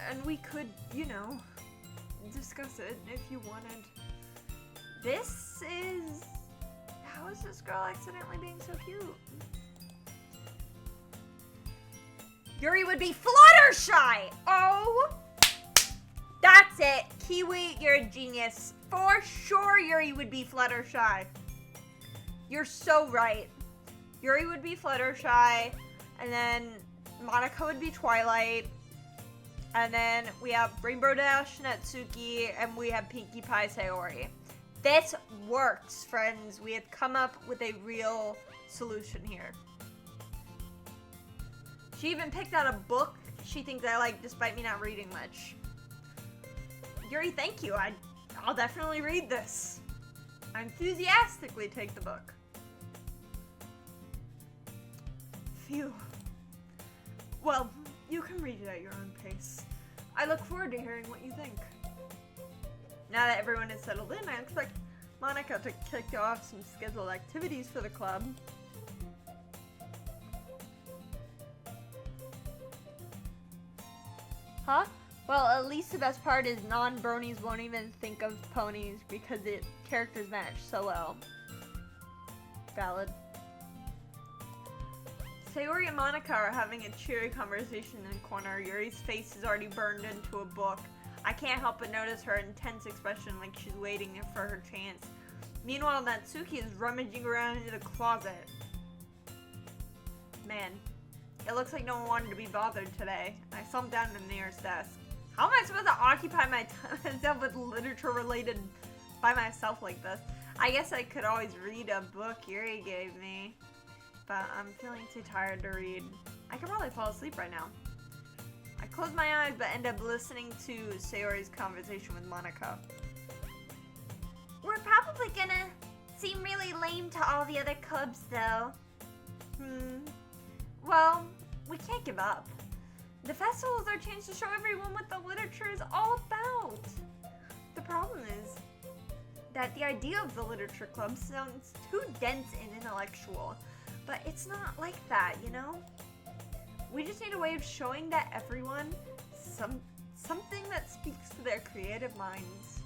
And we could, you know, discuss it if you wanted. This is... How is this girl accidentally being so cute? Yuri would be Fluttershy! Oh! That's it! Kiwi, you're a genius. For sure Yuri would be Fluttershy. You're so right. Yuri would be Fluttershy, and then Monica would be Twilight, and then we have Rainbow Dash Natsuki, and we have Pinkie Pie Sayori. This works, friends. We have come up with a real solution here. She even picked out a book she thinks I like, despite me not reading much. Yuri, thank you. I'll definitely read this. I enthusiastically take the book. Phew. Well, you can read it at your own pace. I look forward to hearing what you think. Now that everyone is settled in, I expect Monica to kick off some scheduled activities for the club. Huh? Well, at least the best part is non-bronies won't even think of ponies because the characters match so well. Valid. Sayori and Monica are having a cheery conversation in the corner. Yuri's face is already burned into a book. I can't help but notice her intense expression like she's waiting for her chance. Meanwhile, Natsuki is rummaging around in the closet. Man, it looks like no one wanted to be bothered today. I slumped down in the nearest desk. How am I supposed to occupy myself with literature related by myself like this? I guess I could always read a book Yuri gave me. But I'm feeling too tired to read. I could probably fall asleep right now. I close my eyes but end up listening to Sayori's conversation with Monica. We're probably gonna seem really lame to all the other clubs, though. Well, we can't give up. The festival is our chance to show everyone what the literature is all about. The problem is that the idea of the literature club sounds too dense and intellectual. But it's not like that, you know? We just need a way of showing that everyone something that speaks to their creative minds.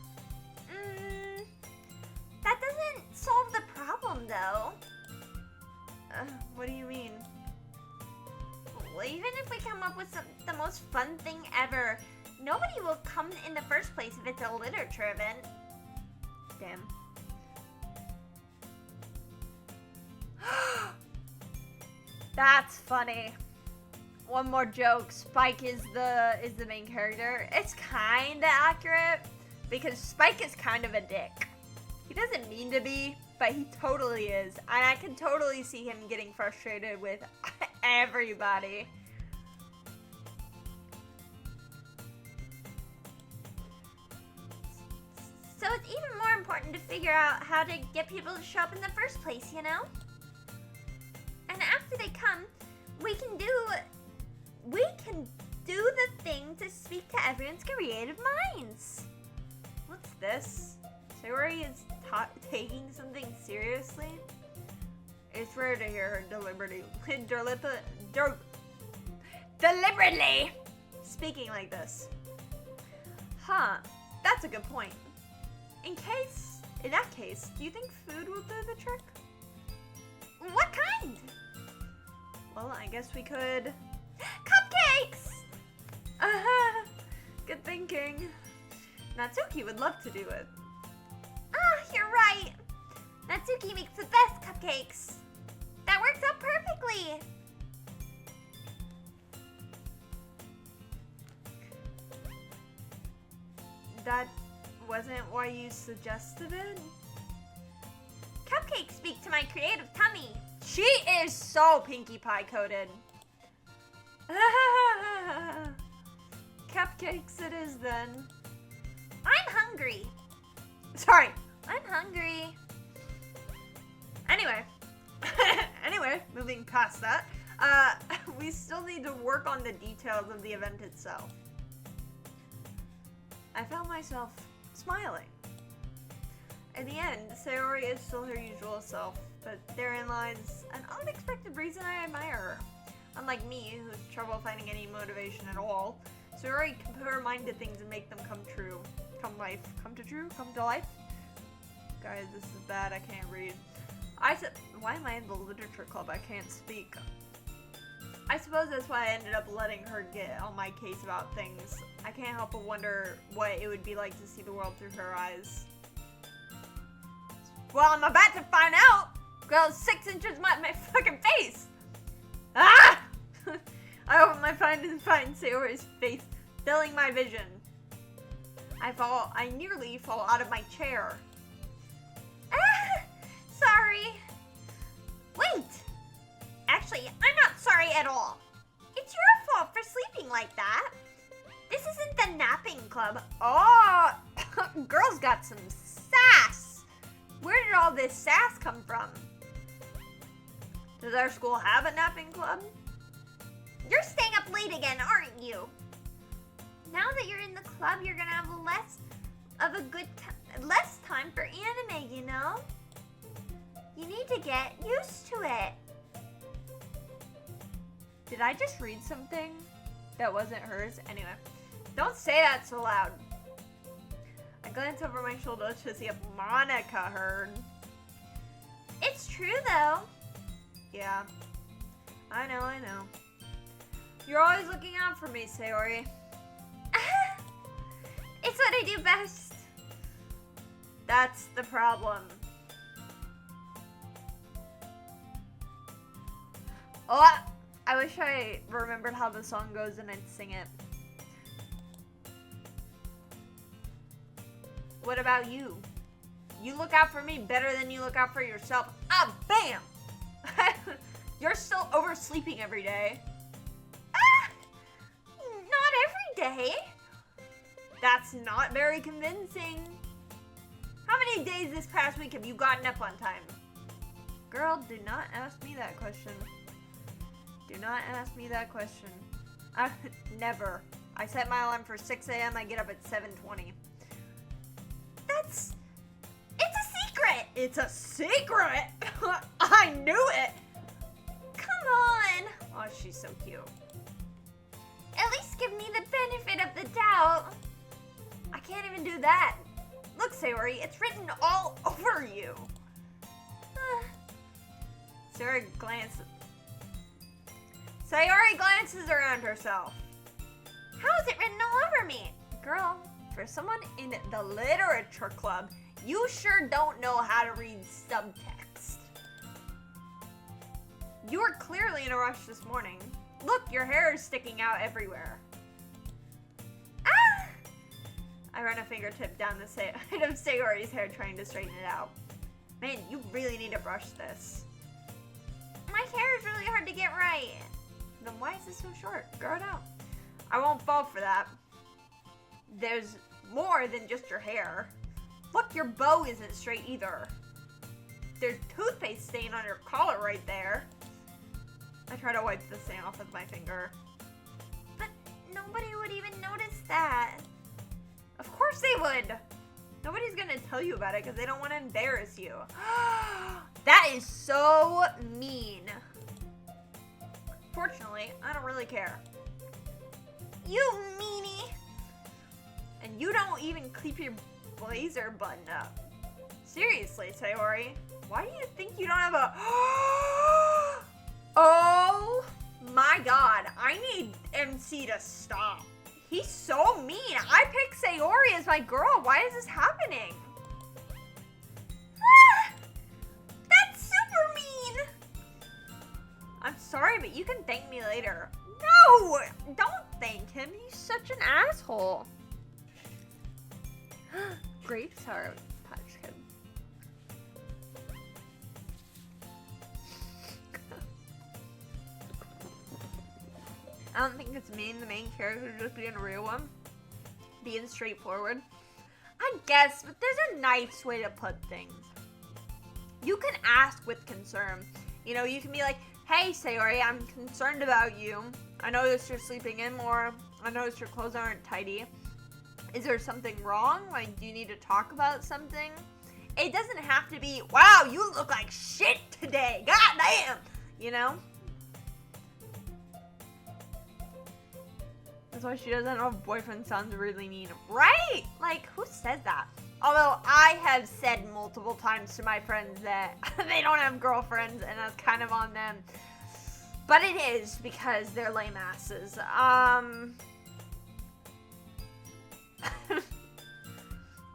That doesn't solve the problem, though. What do you mean? Well, even if we come up with the most fun thing ever, nobody will come in the first place if it's a literature event. Damn. That's funny. One more joke. Spike is the main character. It's kinda accurate because Spike is kind of a dick. He doesn't mean to be, but he totally is. And I can totally see him getting frustrated with everybody. So it's even more important to figure out how to get people to show up in the first place, you know? And after they come, we can do the thing to speak to everyone's creative minds. What's this? Sayori is taking something seriously? It's rare to hear her deliberately speaking like this. Huh, that's a good point. In that case, do you think food will do the trick? What kind? Well, I guess we could... Cupcakes! Good thinking. Natsuki would love to do it. Ah, you're right. Natsuki makes the best cupcakes. That works out perfectly. That wasn't why you suggested it? Cupcakes speak to my creative tummy. She is so Pinkie Pie coded. Cupcakes it is then. I'm hungry. Sorry. I'm hungry. Anyway, moving past that, we still need to work on the details of the event itself. I found myself smiling. In the end, Sayori is still her usual self, but therein lies an unexpected reason I admire her. Unlike me, who has trouble finding any motivation at all, Sayori can put her mind to things and make them come true. Come to life? Guys, this is bad, I can't read. Why am I in the literature club? I can't speak. I suppose that's why I ended up letting her get on my case about things. I can't help but wonder what it would be like to see the world through her eyes. Well, I'm about to find out! Girl, 6 inches my fucking face! Ah! I open my phone and find Sayori's face filling my vision. I nearly fall out of my chair. Ah! Sorry. Wait! Actually, I'm not sorry at all. It's your fault for sleeping like that. This isn't the napping club. Oh! Girls got some sass! Where did all this sass come from? Does our school have a napping club? You're staying up late again, aren't you? Now that you're in the club, you're gonna have less time for anime, you know? You need to get used to it. Did I just read something that wasn't hers? Anyway, don't say that so loud. I glance over my shoulder to see if Monica heard. It's true, though. Yeah, I know. You're always looking out for me, Sayori. It's what I do best. That's the problem. Oh, I wish I remembered how the song goes and I'd sing it. What about you? You look out for me better than you look out for yourself. Ah, bam! You're still oversleeping every day. Not every day. That's not very convincing. How many days this past week have you gotten up on time? Girl, do not ask me that question. Do not ask me that question. Never. I set my alarm for 6 a.m. I get up at 7:20. It's a secret. It's a secret? I knew it. Come on. Oh, she's so cute. At least give me the benefit of the doubt. I can't even do that. Look, Sayori, it's written all over you. Sayori glances around herself. How is it written all over me? Girl, for someone in the literature club, you sure don't know how to read subtext. You were clearly in a rush this morning. Look, your hair is sticking out everywhere. Ah! I run a fingertip down the side of Sayori's hair trying to straighten it out. Man, you really need to brush this. My hair is really hard to get right. Then why is this so short? Grow it out. I won't fall for that. There's more than just your hair. Look, your bow isn't straight either. There's toothpaste stain on your collar right there. I try to wipe the stain off with my finger. But nobody would even notice that. Of course they would. Nobody's gonna tell you about it because they don't want to embarrass you. That is so mean. Fortunately, I don't really care. You meanie. And you don't even keep your blazer buttoned up. Seriously, Sayori, why do you think you don't have a... Oh my god, I need MC to stop. He's so mean. I picked Sayori as my girl. Why is this happening? That's super mean. I'm sorry, but you can thank me later. No! Don't thank him. He's such an asshole. Grapes are Patchkin. I don't think it's mean the main character just being a real one. Being straightforward. I guess, but there's a nice way to put things. You can ask with concern. You know, you can be like, hey, Sayori, I'm concerned about you. I noticed you're sleeping in more. I noticed your clothes aren't tidy. Is there something wrong? Like, do you need to talk about something? It doesn't have to be, wow, you look like shit today. God damn. You know? That's why she doesn't have a boyfriend sounds really mean. Right? Like, who says that? Although I have said multiple times to my friends that they don't have girlfriends, and that's kind of on them. But it is because they're lame asses.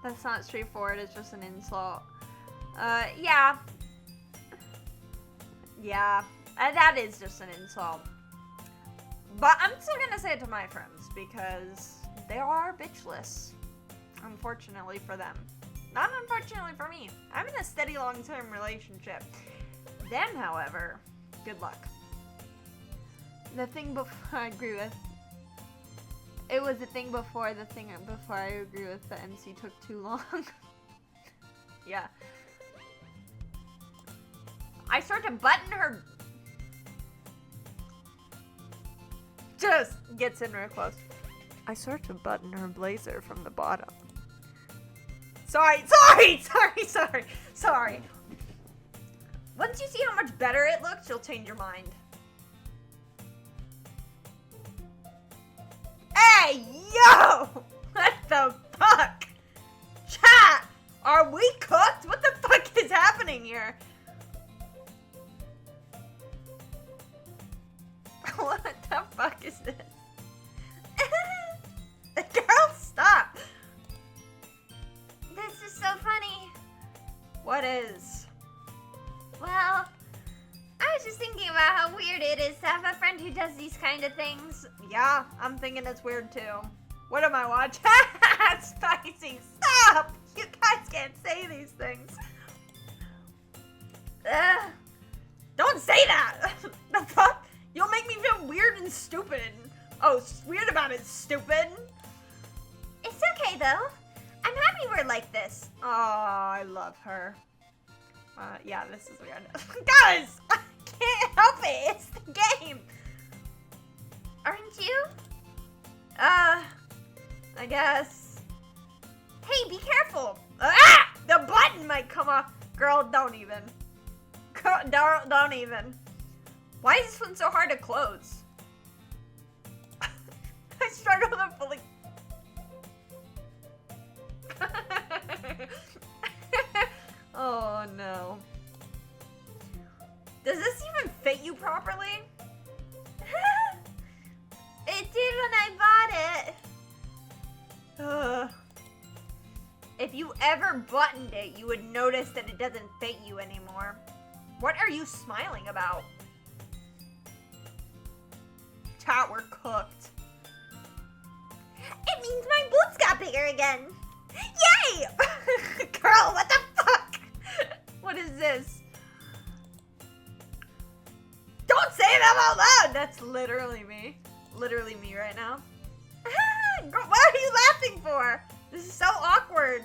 That's not straightforward, it's just an insult. Yeah. Yeah, that is just an insult. But I'm still gonna say it to my friends because they are bitchless. Unfortunately for them. Not unfortunately for me. I'm in a steady long-term relationship. Them, however, good luck. The thing before I agree with. It was the thing before I agree with the MC took too long. Yeah. I start to button her. Just gets in real close. I start to button her blazer from the bottom. Sorry. Once you see how much better it looks, you'll change your mind. Hey, yo! What the fuck? Chat! Are we cooked? What the fuck is happening here? What the fuck is this? Girl, stop! This is so funny. What is? Well, I was just thinking about how weird it is to have a friend who does these kind of things. Yeah, I'm thinking it's weird too. What am I watching? Spicy, stop! You guys can't say these things. Don't say that! The fuck? You'll make me feel weird and stupid. Oh, weird about it, stupid. It's okay though. I'm happy we're like this. Oh, I love her. Yeah, this is weird. Guys, I can't help it. It's the game. Aren't you? I guess. Hey, be careful. Ah! The button might come off. Girl, don't even. Girl, don't even. Why is this one so hard to close? I struggle to fully. Oh no. Does this even fit you properly? It did when I bought it. If you ever buttoned it, you would notice that it doesn't fit you anymore. What are you smiling about? Chat, we're cooked. It means my boobs got bigger again. Yay! Girl, what the fuck? What is this? Don't say that out loud! That's literally me. Literally me right now. Girl, what are you laughing for? This is so awkward.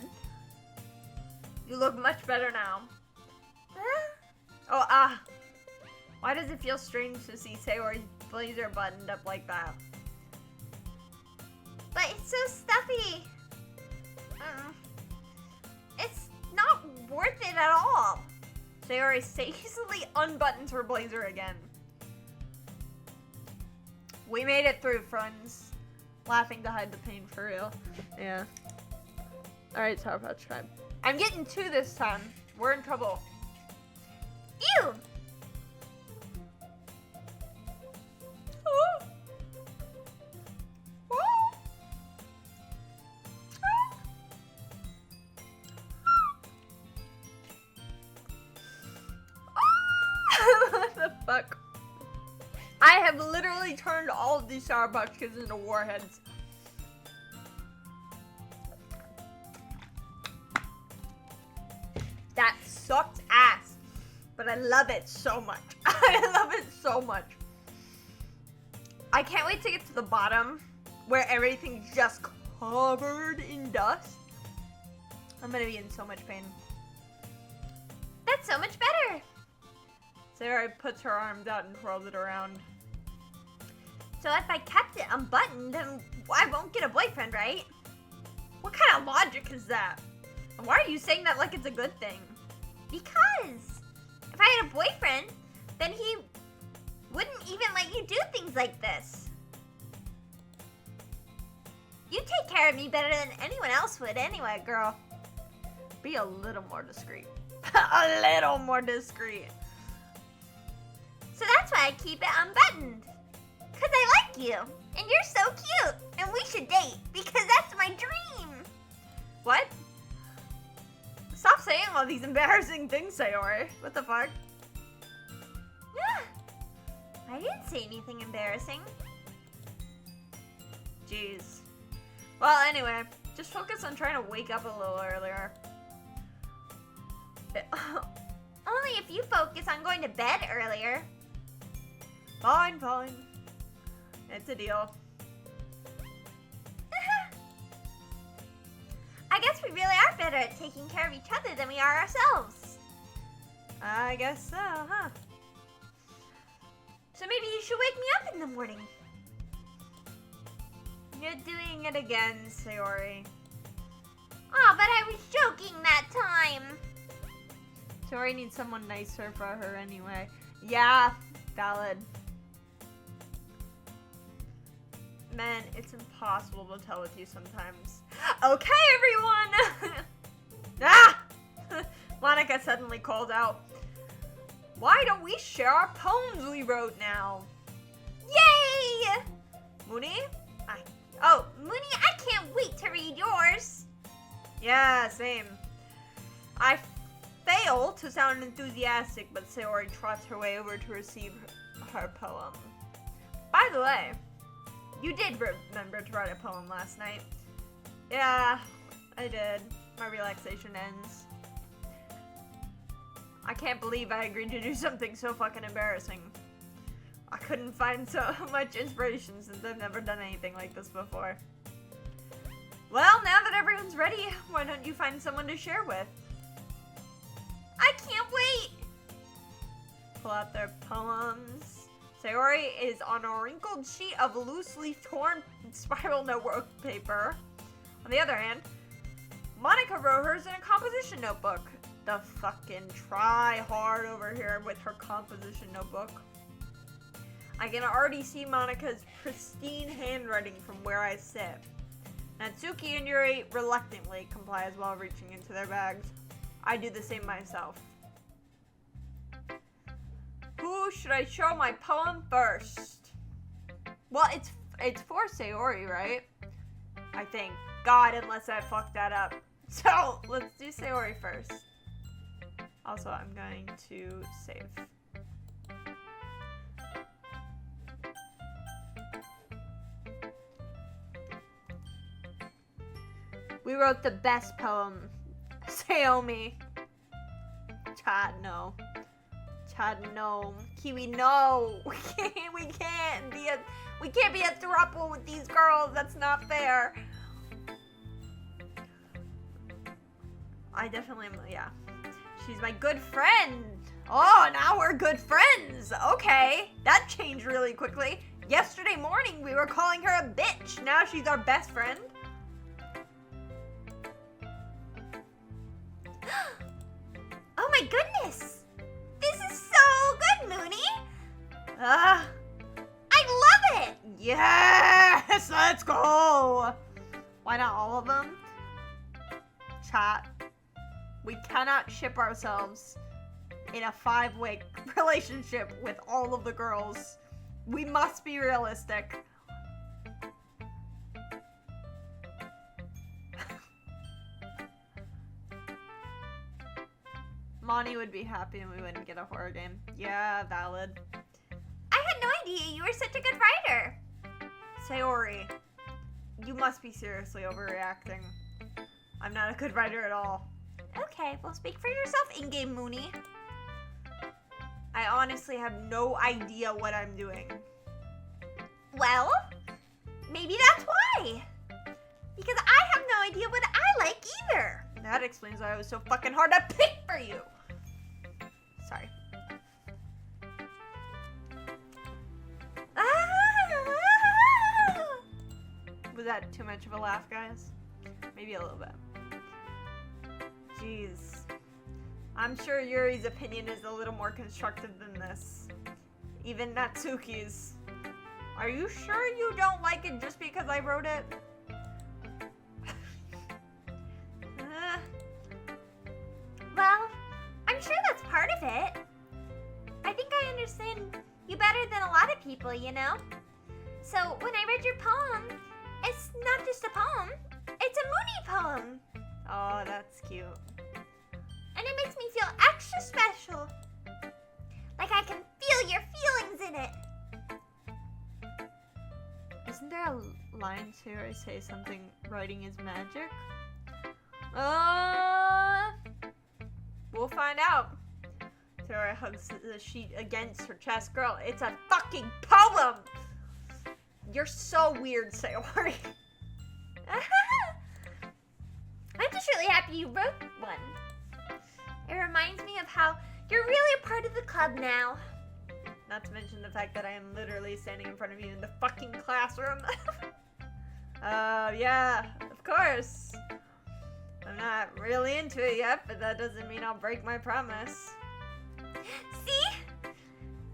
You look much better now. Oh, why does it feel strange to see Sayori's blazer buttoned up like that? But it's so stuffy. It's not worth it at all. Sayori easily unbuttons her blazer again. We made it through, friends. Laughing to hide the pain for real. Yeah. Alright, Sour Patch time. I'm getting 2 this time. We're in trouble. Ew! What the fuck? I have literally turned all of these Sour Patch Kids into warheads. That sucked ass. But I love it so much. I love it so much. I can't wait to get to the bottom where everything's just covered in dust. I'm gonna be in so much pain. That's so much better. Sarah puts her arms out and twirls it around. So if I kept it unbuttoned, then I won't get a boyfriend, right? What kind of logic is that? Why are you saying that like it's a good thing? Because if I had a boyfriend, then he wouldn't even let you do things like this. You take care of me better than anyone else would anyway, girl. Be a little more discreet. A little more discreet. So that's why I keep it unbuttoned. Because I like you. And you're so cute. And we should date. Because that's my dream. What? Stop saying all these embarrassing things, Sayori. What the fuck? I didn't say anything embarrassing. Jeez. Well, anyway, just focus on trying to wake up a little earlier. Only if you focus on going to bed earlier. Fine, fine. It's a deal. I guess we really are better at taking care of each other than we are ourselves. I guess so, huh? So maybe you should wake me up in the morning. You're doing it again, Sayori. Oh, but I was joking that time. Sayori needs someone nicer for her anyway. Yeah, valid. Man, it's impossible to tell with you sometimes. Okay, everyone! Ah! Monica suddenly called out. Why don't we share our poems we wrote now? Yay! Moonie? Moonie, I can't wait to read yours. Yeah, same. I fail to sound enthusiastic, but Sayori trots her way over to receive her poem. By the way, you did remember to write a poem last night. Yeah, I did. My relaxation ends. I can't believe I agreed to do something so fucking embarrassing. I couldn't find so much inspiration since I've never done anything like this before. Well, now that everyone's ready, why don't you find someone to share with? I can't wait. Pull out their poems. Sayori is on a wrinkled sheet of loose-leaf torn spiral notebook paper. On the other hand, Monica wrote hers in a composition notebook. The fucking try hard over here with her composition notebook. I can already see Monica's pristine handwriting from where I sit. Natsuki and Yuri reluctantly comply as well, reaching into their bags. I do the same myself. Who should I show my poem first? Well, it's for Sayori, right? I think. God, unless I fucked that up. So, let's do Sayori first. Also, I'm going to save. We wrote the best poem. Sayomi. Chad, no. Chad, no. Kiwi, no. We can't be a throuple with these girls. That's not fair. I definitely am, yeah. She's my good friend. Oh, now we're good friends. Okay. That changed really quickly. Yesterday morning, we were calling her a bitch. Now she's our best friend. Oh my goodness! This is so good, Moonie! I love it! Yes! Let's go! Why not all of them? Chat. We cannot ship ourselves in a 5-way relationship with all of the girls. We must be realistic. Monty would be happy and we wouldn't get a horror game. Yeah, valid. I had no idea you were such a good writer. Sayori, you must be seriously overreacting. I'm not a good writer at all. Okay, well speak for yourself, in-game Moonie. I honestly have no idea what I'm doing. Well, maybe that's why. Because I have no idea what I like either. That explains why it was so fucking hard to pick for you. Sorry. Was that too much of a laugh, guys? Maybe a little bit. jeez. I'm sure Yuri's opinion is a little more constructive than this. Even Natsuki's. Are you sure you don't like it just because I wrote it? Well, I'm sure that's part of it. I think I understand you better than a lot of people, you know? So when I read your poem, it's not just a poem, it's a Moonie poem. Oh, that's cute. And it makes me feel extra special. Like I can feel your feelings in it. Isn't there a line where I say something, writing is magic? We'll find out. Sarah hugs the sheet against her chest. Girl, it's a fucking poem! You're so weird, Sayori. I'm just really happy you wrote one. It reminds me of how you're really a part of the club now. Not to mention the fact that I am literally standing in front of you in the fucking classroom. Yeah, of course. I'm not really into it yet, but that doesn't mean I'll break my promise. See?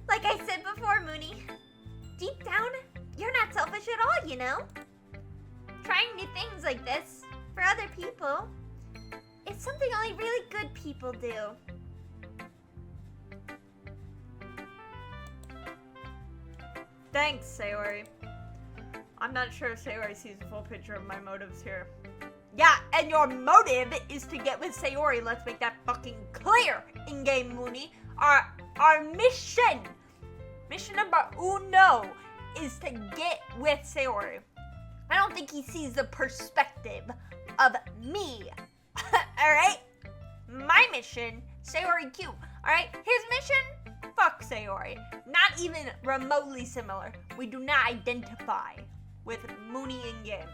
Like I said before, Moonie, deep down, you're not selfish at all, you know? Trying new things like this for other people, it's something only really good people do. Thanks, Sayori. I'm not sure if Sayori sees the full picture of my motives here. Yeah, and your motive is to get with Sayori. Let's make that fucking clear in-game, Moonie. Our mission number uno, is to get with Sayori. I don't think he sees the perspective of me. Alright? My mission, Sayori cute. Alright? His mission, fuck Sayori. Not even remotely similar. We do not identify with Moonie in-game.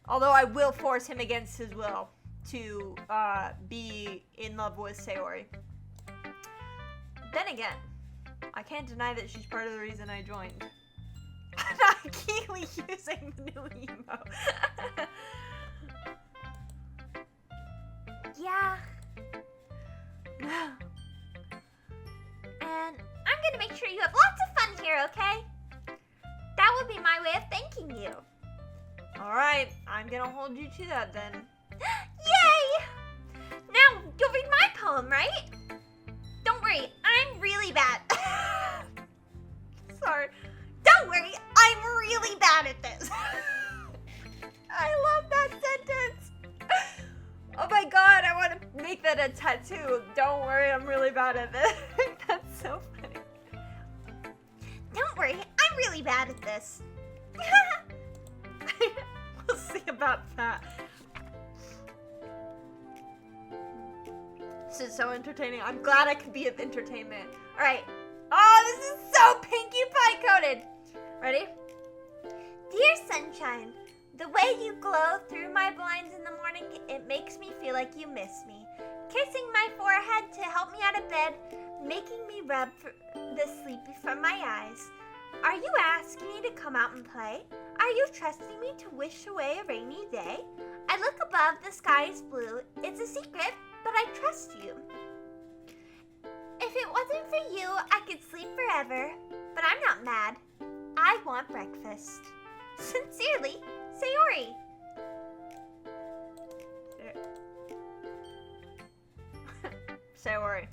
Although I will force him against his will to be in love with Sayori. Then again, I can't deny that she's part of the reason I joined. I'm not keenly using the new emo. Yeah. And I'm gonna make sure you have lots of fun here, okay? That would be my way of thanking you. Alright, I'm gonna hold you to that then. Yay! Now, you'll read my poem, right? Don't worry, I'm really bad. Sorry. Don't worry, I'm really bad at this. I love that sentence. Oh my god, I want to make that a tattoo. Don't worry, I'm really bad at this. That's so funny. Don't worry, I'm really bad at this. We'll see about that. This is so entertaining. I'm glad I could be of entertainment. Alright. Oh, this is so Pinkie Pie coded. Ready? Dear sunshine, the way you glow through my blinds in the morning, it makes me feel like you miss me. Kissing my forehead to help me out of bed, making me rub the sleep from my eyes. Are you asking me to come out and play? Are you trusting me to wish away a rainy day? I look above, the sky is blue. It's a secret, but I trust you. If it wasn't for you, I could sleep forever, but I'm not mad. I want breakfast. Sincerely, Sayori. Sayori.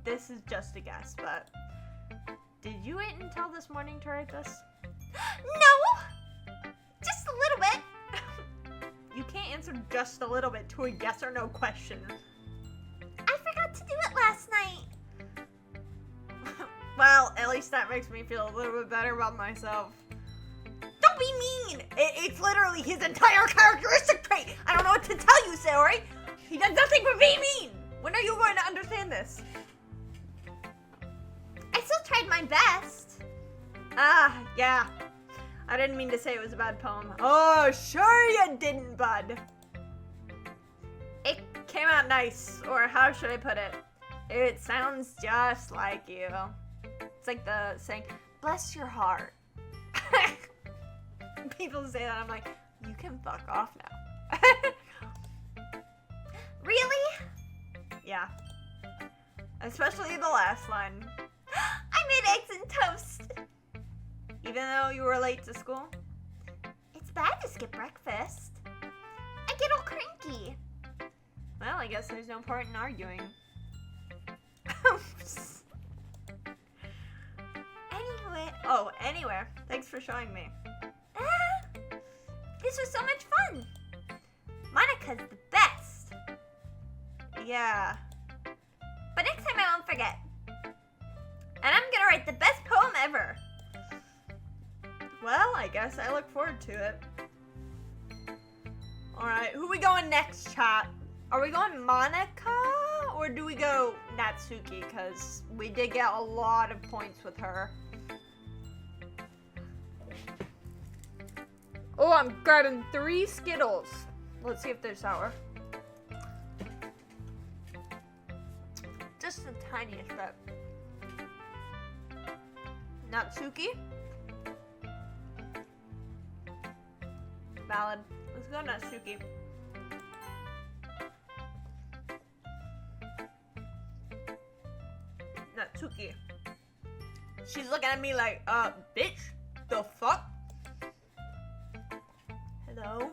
This is just a guess, but did you wait until this morning to write this? No! Just a little bit. You can't answer just a little bit to a yes or no question. I forgot to do it last night. Well, at least that makes me feel a little bit better about myself. Don't be mean! It's literally his entire characteristic trait! I don't know what to tell you, Sayori! He does nothing but be mean! When are you going to understand this? I still tried my best. Ah, yeah. I didn't mean to say it was a bad poem. Oh, sure you didn't, bud. It came out nice, or how should I put it? It sounds just like you. It's like the saying, bless your heart. People say that, I'm like, you can fuck off now. Really? Yeah. Especially the last line. I made eggs and toast. Even though you were late to school? It's bad to skip breakfast. I get all cranky. Well, I guess there's no point in arguing. Anyway, thanks for showing me. This was so much fun. Monica's the best. Yeah. But next time I won't forget. And I'm gonna write the best poem ever. Well, I guess I look forward to it. Alright, who we going next, chat? Are we going Monica? Or do we go Natsuki? Because we did get a lot of points with her. Oh, I'm grabbing 3 Skittles. Let's see if they're sour. Just the tiniest bit. Natsuki? Valid. Let's go Natsuki. Natsuki. She's looking at me like, bitch? The fuck? Hello?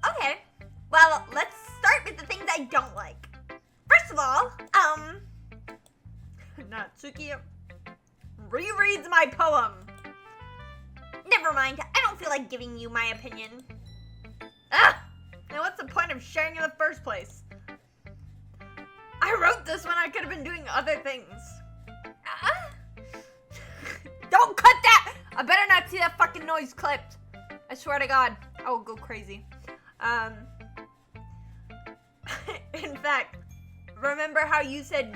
Okay, well, let's start with the things I don't like. First of all, Natsuki rereads my poem. never mind. I don't feel like giving you my opinion. Ah! Now what's the point of sharing in the first place? I wrote this when I could have been doing other things. Don't cut that! I better not see that fucking noise clipped. I swear to God, I will go crazy. In fact, remember how you said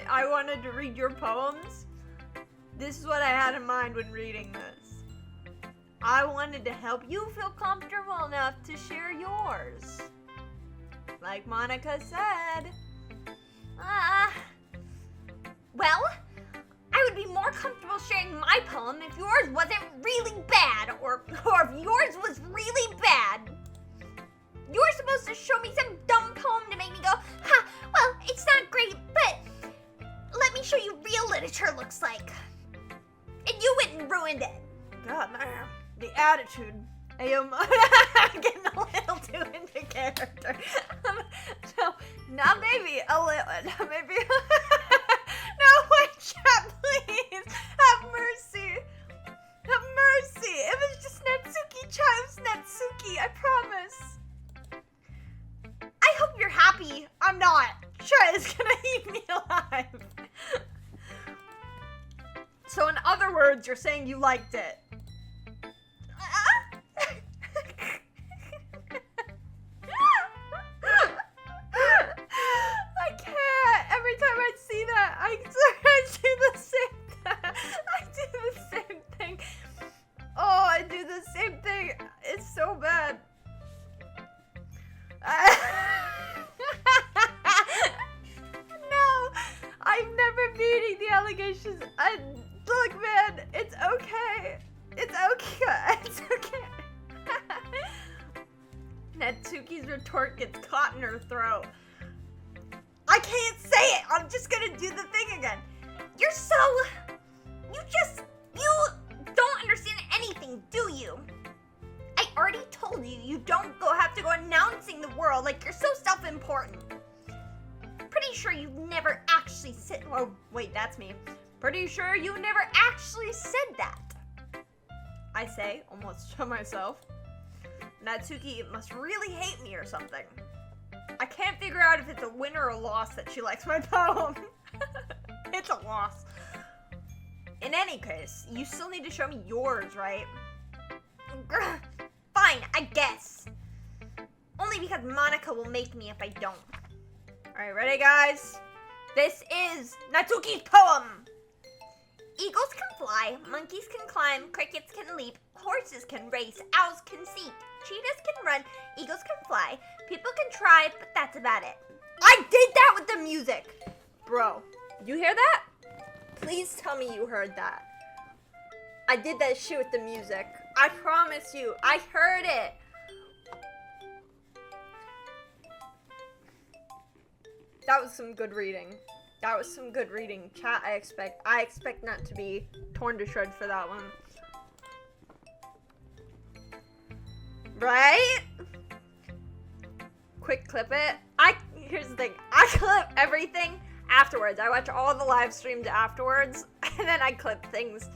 I wanted to read your poems? This is what I had in mind when reading this. I wanted to help you feel comfortable enough to share yours. Like Monica said. Well, I would be more comfortable sharing my poem if yours wasn't really bad, or if yours was really bad. You're supposed to show me some dumb poem to make me go, ha, well, it's not great, but let me show you real literature looks like. And you went and ruined it. God, man, the attitude. I am getting a little too into character. No, not maybe a little. Maybe. No, wait, chat, please. Have mercy. Have mercy. It was just Natsuki, chat. It was Natsuki. I promise. I hope you're happy. I'm not. Chat is gonna eat me alive. So, in other words, you're saying you liked it. I can't. Every time I see that, I do the same thing. I do the same thing. Oh, I do the same thing. It's so bad. No, I'm never meeting the allegations. Look, man, it's okay. It's okay. It's okay. Natsuki's retort gets caught in her throat. I can't say it. I'm just gonna do the thing again. You don't understand anything, do you? I already told you, you don't have to go announcing the world like you're so self-important. Pretty sure you never actually said, Oh, wait, that's me. Pretty sure you never actually said that. I say, almost to myself. Natsuki must really hate me or something. I can't figure out if it's a win or a loss that she likes my poem. It's a loss. In any case, you still need to show me yours, right? fine, I guess. Only because Monica will make me if I don't. Alright, ready, guys? This is Natsuki's poem. Eagles can fly, monkeys can climb, crickets can leap, horses can race, owls can seek, cheetahs can run, eagles can fly, people can try, but that's about it. I did that with the music. Bro, you hear that? Please tell me you heard that. I did that shit with the music. I promise you, I heard it. That was some good reading. That was some good reading. Chat, I expect not to be torn to shreds for that one. Right? Quick clip it. Here's the thing. I clip everything afterwards. I watch all the live streams afterwards, and then I clip things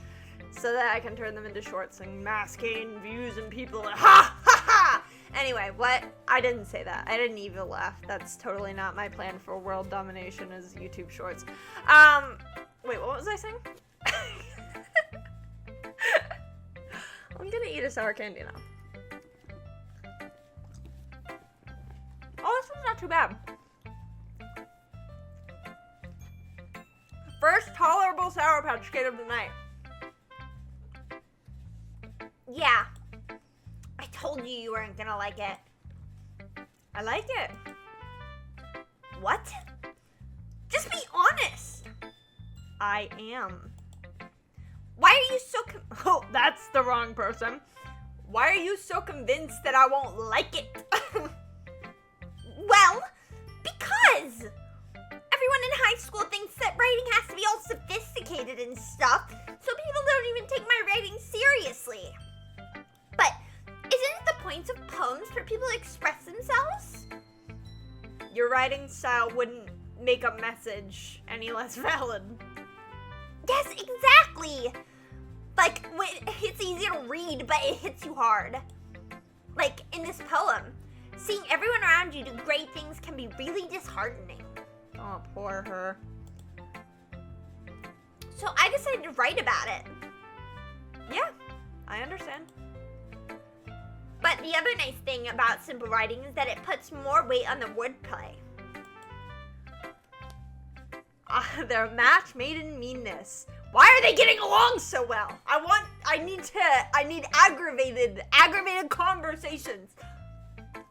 so that I can turn them into shorts and mass gain views and people like, ha ha ha! Anyway, what? I didn't say that. I didn't even laugh. That's totally not my plan for world domination as YouTube shorts. Wait, what was I saying? I'm gonna eat a sour candy now. Oh, this one's not too bad. First tolerable Sour Patch Kid of the night. Yeah. I told you weren't gonna like it. I like it. What? Just be honest. I am. Why are you so Oh, that's the wrong person. Why are you so convinced that I won't like it? Well, because everyone in high school thinks that writing has to be all sophisticated and stuff, so people don't even take my writing seriously. But isn't it the point of poems for people to express themselves? Your writing style wouldn't make a message any less valid. Yes, exactly. Like, it's easy to read, but it hits you hard. Like, in this poem, seeing everyone around you do great things can be really disheartening. Oh, poor her. So I decided to write about it. Yeah, I understand. But the other nice thing about simple writing is that it puts more weight on the wordplay. They're a match made in meanness. Why are they getting along so well? I need aggravated conversations.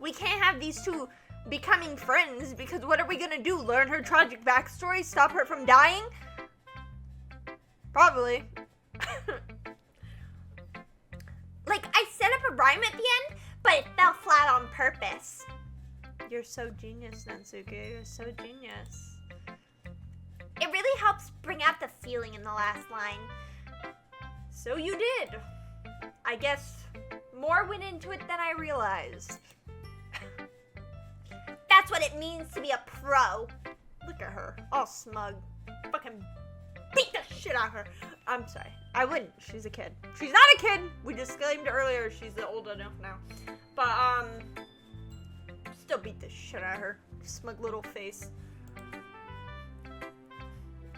We can't have these two becoming friends because what are we gonna do? Learn her tragic backstory? Stop her from dying? Probably. Like, I set up a rhyme at the end, but it fell flat on purpose. You're so genius, Natsuki. You're so genius. It really helps bring out the feeling in the last line. So you did. I guess more went into it than I realized. That's what it means to be a pro. Look at her, all smug. Fucking beat the shit out of her. I'm sorry. I wouldn't. She's a kid. She's not a kid. We disclaimed earlier she's old enough now. But, still beat the shit out of her. Smug little face.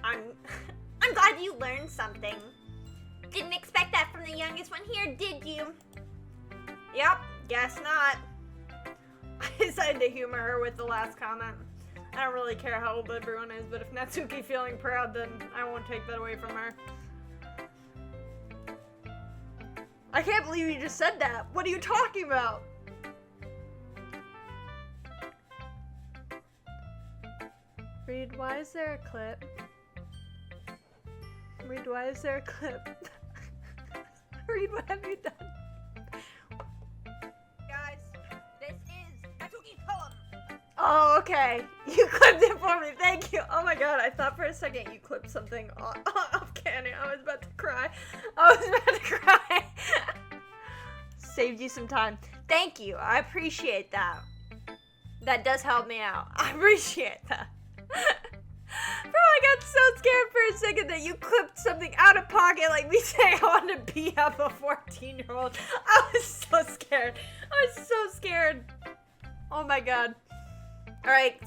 I'm glad you learned something. Didn't expect that from the youngest one here, did you? Yep, guess not. I decided to humor her with the last comment. I don't really care how old everyone is, but if Natsuki feeling proud, then I won't take that away from her. I can't believe you just said that. What are you talking about? Reed, why is there a clip? Reed, why is there a clip? Reed, what have you done? Guys, this is Natsuki's poem. Oh, okay. You clipped it for me. Thank you. Oh my god, I thought for a second you clipped something off camera. I was about to cry. Saved you some time. Thank you. I appreciate that. That does help me out. I appreciate that. Bro, I got so scared for a second that you clipped something out of pocket like me saying I want to beat up a 14-year-old. I was so scared. I was so scared. Oh my god. Alright,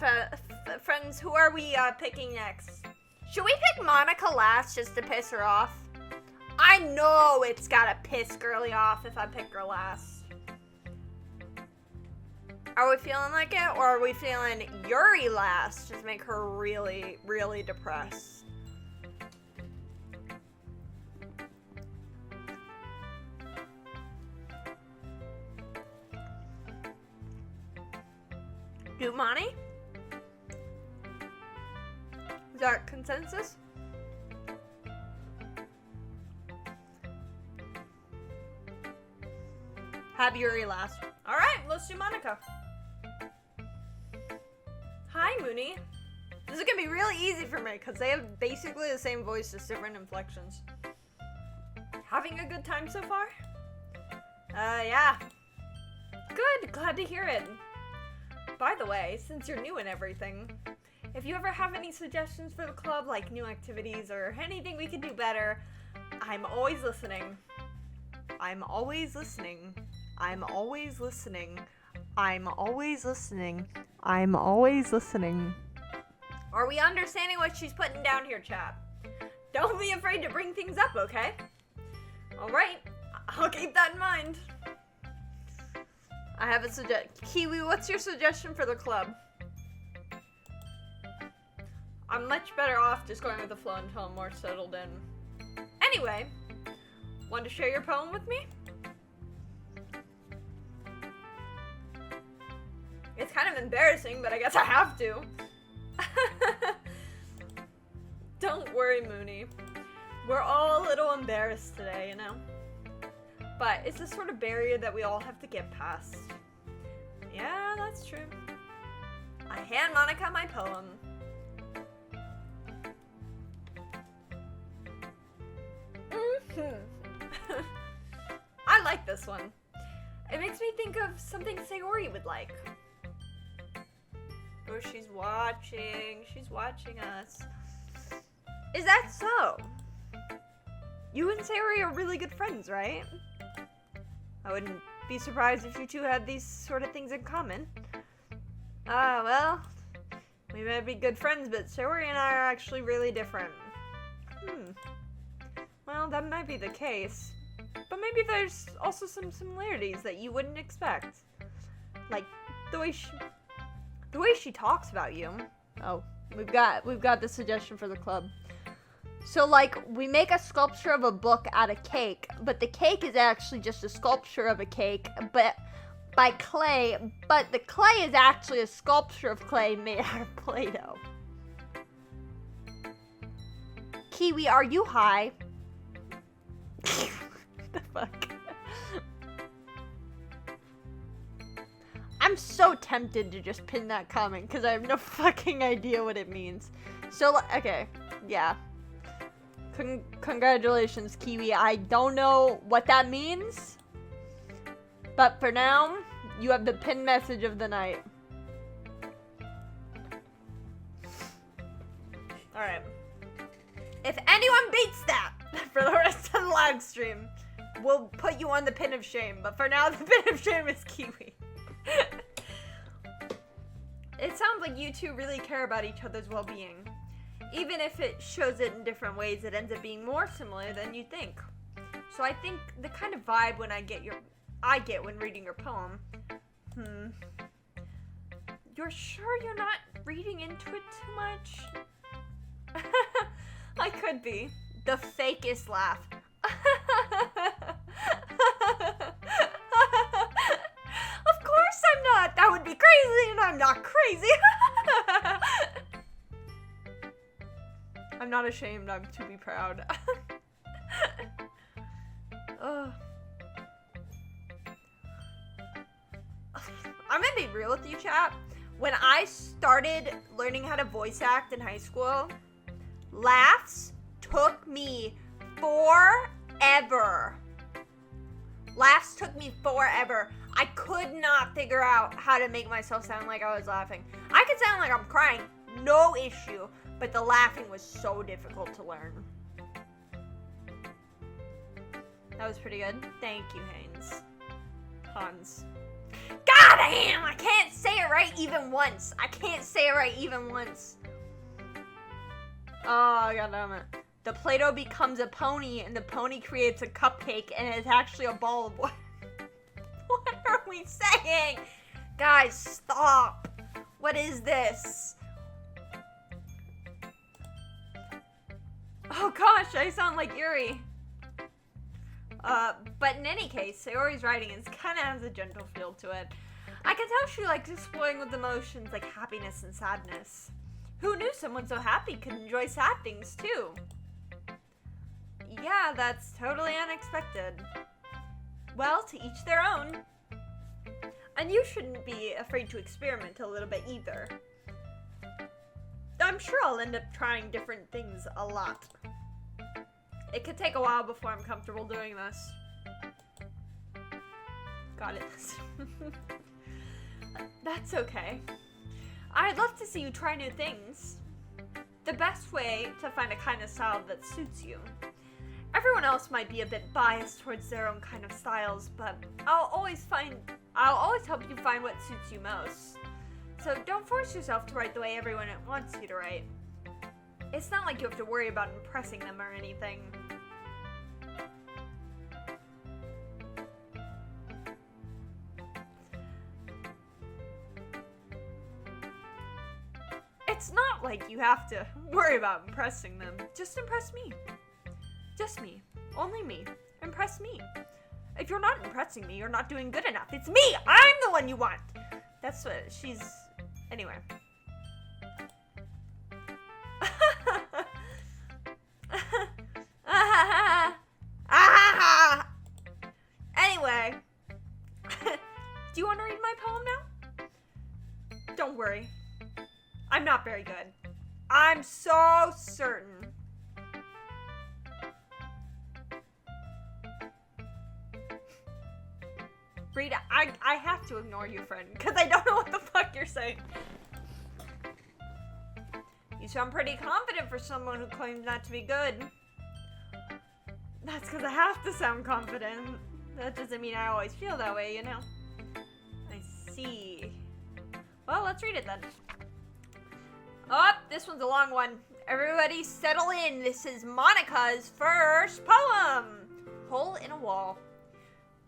friends, who are we picking next? Should we pick Monica last just to piss her off? I know it's gotta piss Girly off if I pick her last. Are we feeling like it, or are we feeling Yuri last? Just make her really, really depressed. Do Moonie? Is that consensus? Have Yuri last. Alright, let's do Monica. Hi, Moonie. This is gonna be really easy for me because they have basically the same voice, just different inflections. Having a good time so far? Yeah. Good, glad to hear it. By the way, since you're new and everything, if you ever have any suggestions for the club, like new activities or anything we could do better, I'm always listening. I'm always listening. I'm always listening. I'm always listening. I'm always listening. Are we understanding what she's putting down here, chat? Don't be afraid to bring things up, okay? Alright, I'll keep that in mind. I have a suggestion. Kiwi, what's your suggestion for the club? I'm much better off just going with the flow until I'm more settled in. Anyway, want to share your poem with me? It's kind of embarrassing, but I guess I have to. Don't worry, Moonie. We're all a little embarrassed today, you know? But it's a sort of barrier that we all have to get past. Yeah, that's true. I hand Monica my poem. I like this one. It makes me think of something Sayori would like. Oh, she's watching us. Is that so? You and Sayori are really good friends, right? I wouldn't be surprised if you two had these sort of things in common. Well, we may be good friends, but Sayori and I are actually really different. Well, that might be the case. But maybe there's also some similarities that you wouldn't expect. Like, the way she talks about you. Oh, we've got the suggestion for the club. So, like, we make a sculpture of a book out of cake, but the cake is actually just a sculpture of a cake, but by clay, but the clay is actually a sculpture of clay made out of Play-Doh. Kiwi, are you high? The fuck? I'm so tempted to just pin that comment because I have no fucking idea what it means. So, okay, yeah. Congratulations, Kiwi. I don't know what that means, but for now, you have the pinned message of the night. Alright. If anyone beats that for the rest of the live stream, we'll put you on the pin of shame. But for now, the pin of shame is Kiwi. It sounds like you two really care about each other's well-being. Even if it shows it in different ways, it ends up being more similar than you think. So I think the kind of vibe I get when reading your poem. You're sure you're not reading into it too much? I could be. The fakest laugh. Of course I'm not. That would be crazy, and I'm not crazy. I'm not ashamed. I'm to be proud. I'm gonna be real with you, chat. When I started learning how to voice act in high school, laughs took me forever. Laughs took me forever. I could not figure out how to make myself sound like I was laughing. I could sound like I'm crying, no issue, but the laughing was so difficult to learn. That was pretty good. Thank you, Hans. God damn! I can't say it right even once. Oh, god damn it. The Play-Doh becomes a pony, and the pony creates a cupcake, and it's actually a ball of what? What are we saying? Guys, stop. What is this? Oh gosh, I sound like Yuri. But in any case, Sayori's writing kind of has a gentle feel to it. I can tell she likes exploring with emotions like happiness and sadness. Who knew someone so happy could enjoy sad things too? Yeah, that's totally unexpected. Well, to each their own. And you shouldn't be afraid to experiment a little bit either. I'm sure I'll end up trying different things a lot. It could take a while before I'm comfortable doing this. Got it. That's okay. I'd love to see you try new things. The best way to find a kind of style that suits you. Everyone else might be a bit biased towards their own kind of styles, but I'll always help you find what suits you most. So don't force yourself to write the way everyone wants you to write. It's not like you have to worry about impressing them or anything. It's not like you have to worry about impressing them. Just impress me. Just me. Only me. Impress me. If you're not impressing me, you're not doing good enough. It's me! I'm the one you want! That's what she's... Anyway. Anyway. Do you want to read my poem now? Don't worry. I'm not very good. I'm so certain. Rita, I have to ignore you, friend, because I don't know what the fuck you're saying. You sound pretty confident for someone who claims not to be good. That's because I have to sound confident. That doesn't mean I always feel that way, you know? I see. Well, let's read it then. Oh, this one's a long one. Everybody settle in. This is Monica's first poem. Hole in a wall.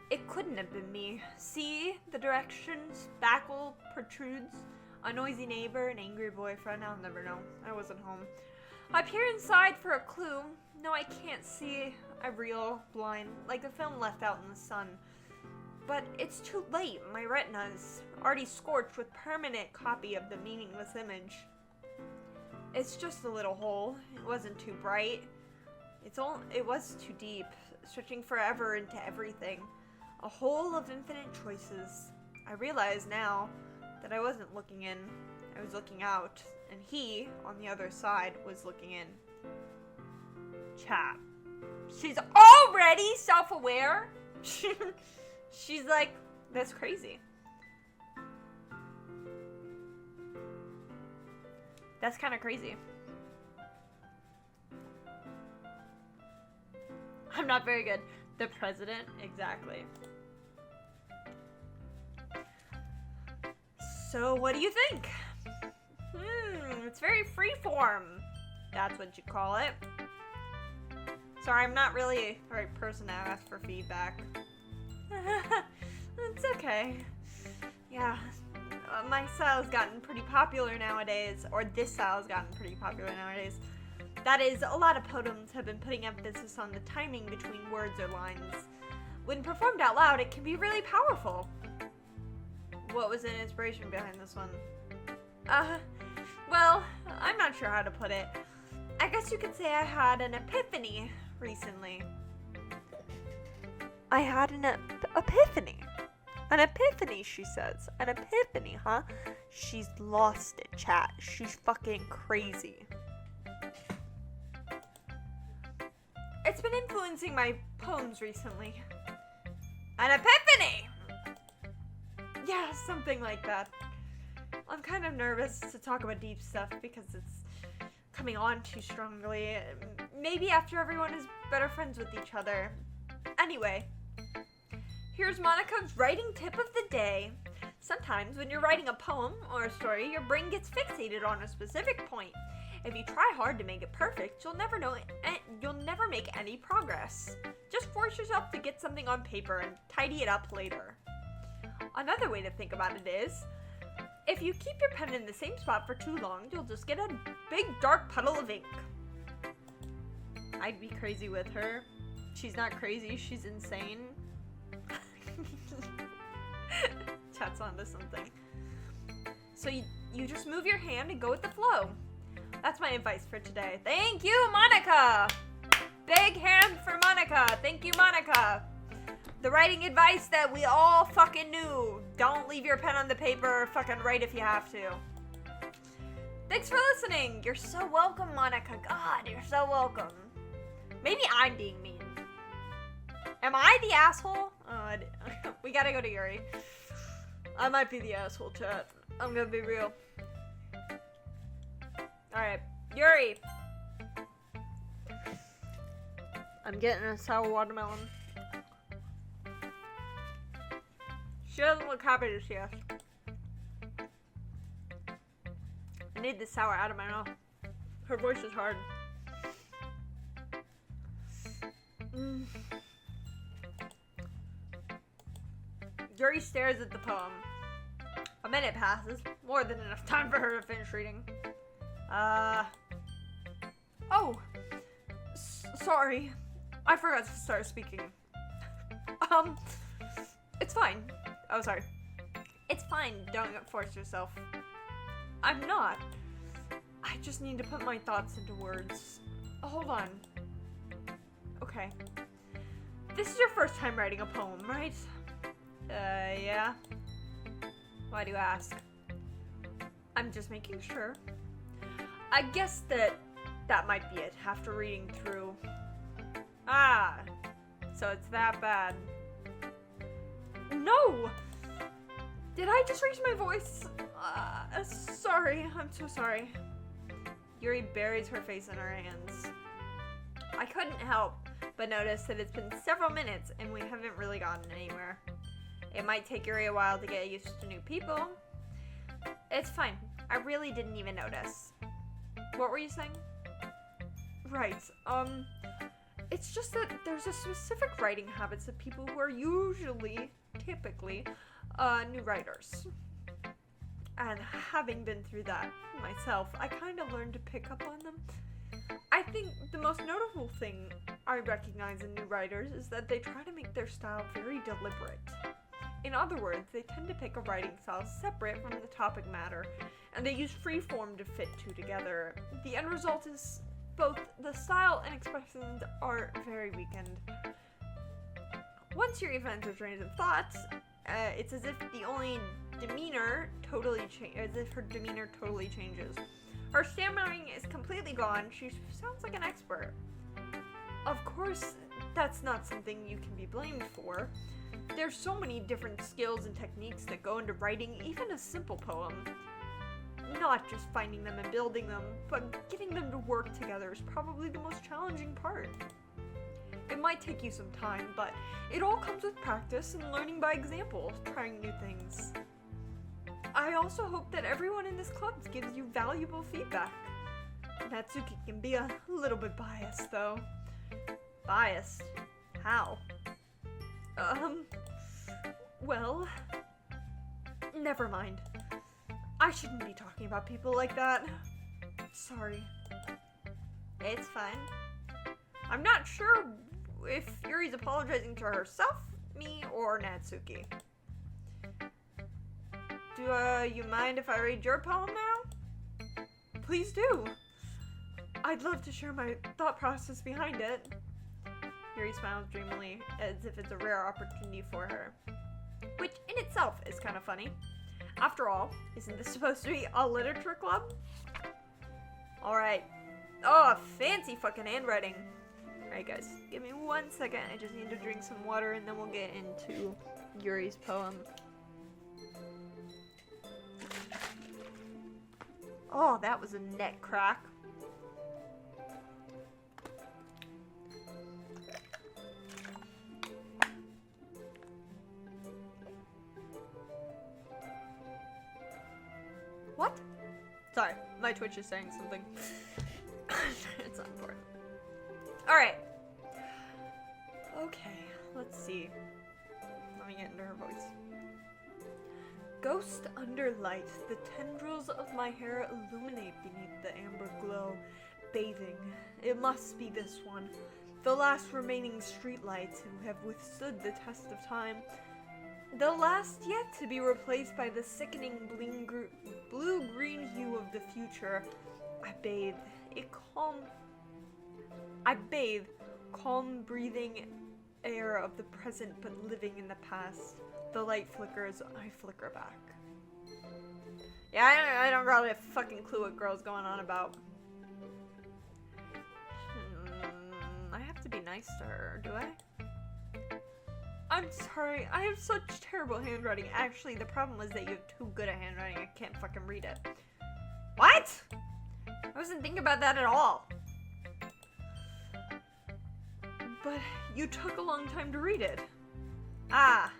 It couldn't have been me. See the directions, spackle protrudes, a noisy neighbor, an angry boyfriend. I'll never know. I wasn't home. I peer inside for a clue. No, I can't see. I reel blind, like a film left out in the sun. But it's too late. My retina's already scorched with permanent copy of the meaningless image. It's just a little hole. It wasn't too bright. It was too deep, stretching forever into everything. A hole of infinite choices. I realize now that I wasn't looking in. I was looking out, and he, on the other side, was looking in. Chat. She's already self-aware? She's like, that's crazy. That's kind of crazy. I'm not very good. The president? Exactly. So, what do you think? It's very freeform. That's what you call it. Sorry, I'm not really the right person to ask for feedback. It's okay. Yeah. My style's gotten pretty popular nowadays, or this style's gotten pretty popular nowadays. That is, a lot of poems have been putting emphasis on the timing between words or lines. When performed out loud, it can be really powerful. What was the inspiration behind this one? Well, I'm not sure how to put it. I guess you could say I had an epiphany recently. I had an epiphany. An epiphany, she says. An epiphany, huh? She's lost it, chat. She's fucking crazy. It's been influencing my poems recently. An epiphany! Yeah, something like that. I'm kind of nervous to talk about deep stuff because it's coming on too strongly. Maybe after everyone is better friends with each other. Anyway, here's Monica's writing tip of the day. Sometimes when you're writing a poem or a story, your brain gets fixated on a specific point. If you try hard to make it perfect, you'll never make any progress. Just force yourself to get something on paper and tidy it up later. Another way to think about it is, if you keep your pen in the same spot for too long, you'll just get a big dark puddle of ink. I'd be crazy with her. She's not crazy, she's insane. Chat's onto something. So you just move your hand and go with the flow. That's my advice for today. Thank you, Monica! Big hand for Monica. Thank you, Monica. The writing advice that we all fucking knew. Don't leave your pen on the paper. Fucking write if you have to. Thanks for listening. You're so welcome, Monica. God, you're so welcome. Maybe I'm being mean. Am I the asshole? We gotta go to Yuri. I might be the asshole, chat. I'm gonna be real. Alright, Yuri. I'm getting a sour watermelon. She doesn't look happy to see us. I need this sour out of my mouth. Her voice is hard. Yuri stares at the poem. A minute passes. More than enough time for her to finish reading. Oh! Sorry. I forgot to start speaking. It's fine. Oh, sorry. It's fine. Don't force yourself. I'm not. I just need to put my thoughts into words. Hold on. Okay. This is your first time writing a poem, right? Yeah. Why do you ask? I'm just making sure. I guess that might be it, after reading through. Ah, so it's that bad. No! Did I just raise my voice? Sorry, I'm so sorry. Yuri buries her face in her hands. I couldn't help but notice that it's been several minutes and we haven't really gotten anywhere. It might take Yuri a while to get used to new people. It's fine. I really didn't even notice. What were you saying? Right, it's just that there's a specific writing habits of people who are typically, new writers. And having been through that myself, I kind of learned to pick up on them. I think the most notable thing I recognize in new writers is that they try to make their style very deliberate. In other words, they tend to pick a writing style separate from the topic matter, and they use free form to fit two together. The end result is both the style and expressions are very weakened. Once Yuri finds her trains of thoughts, it's as if her demeanor totally changes. Her stammering is completely gone. She sounds like an expert. Of course, that's not something you can be blamed for. There's so many different skills and techniques that go into writing even a simple poem. Not just finding them and building them, but getting them to work together is probably the most challenging part. It might take you some time, but it all comes with practice and learning by example, trying new things. I also hope that everyone in this club gives you valuable feedback. Natsuki can be a little bit biased, though. Biased? How? Well, never mind. I shouldn't be talking about people like that. Sorry. It's fine. I'm not sure if Yuri's apologizing to herself, me, or Natsuki. Do you mind if I read your poem now? Please do. I'd love to share my thought process behind it. Yuri smiles dreamily, as if it's a rare opportunity for her. Which in itself is kind of funny. After all, isn't this supposed to be a literature club? Alright. Oh, fancy fucking handwriting. Alright guys, give me 1 second. I just need to drink some water and then we'll get into Yuri's poem. Oh, that was a neck crack. What? Sorry, my Twitch is saying something. It's not important. Alright. Okay, let's see. Let me get into her voice. Ghost under light, the tendrils of my hair illuminate beneath the amber glow, bathing. It must be this one, the last remaining streetlights who have withstood the test of time. The last yet to be replaced by the sickening blue-green hue of the future. I bathe, calm breathing air of the present but living in the past. The light flickers, I flicker back. Yeah, I don't got a fucking clue what girl's going on about. I have to be nice to her, do I? I'm sorry, I have such terrible handwriting. Actually, the problem was that you have too good at handwriting. I can't fucking read it. What? I wasn't thinking about that at all. But you took a long time to read it. Ah.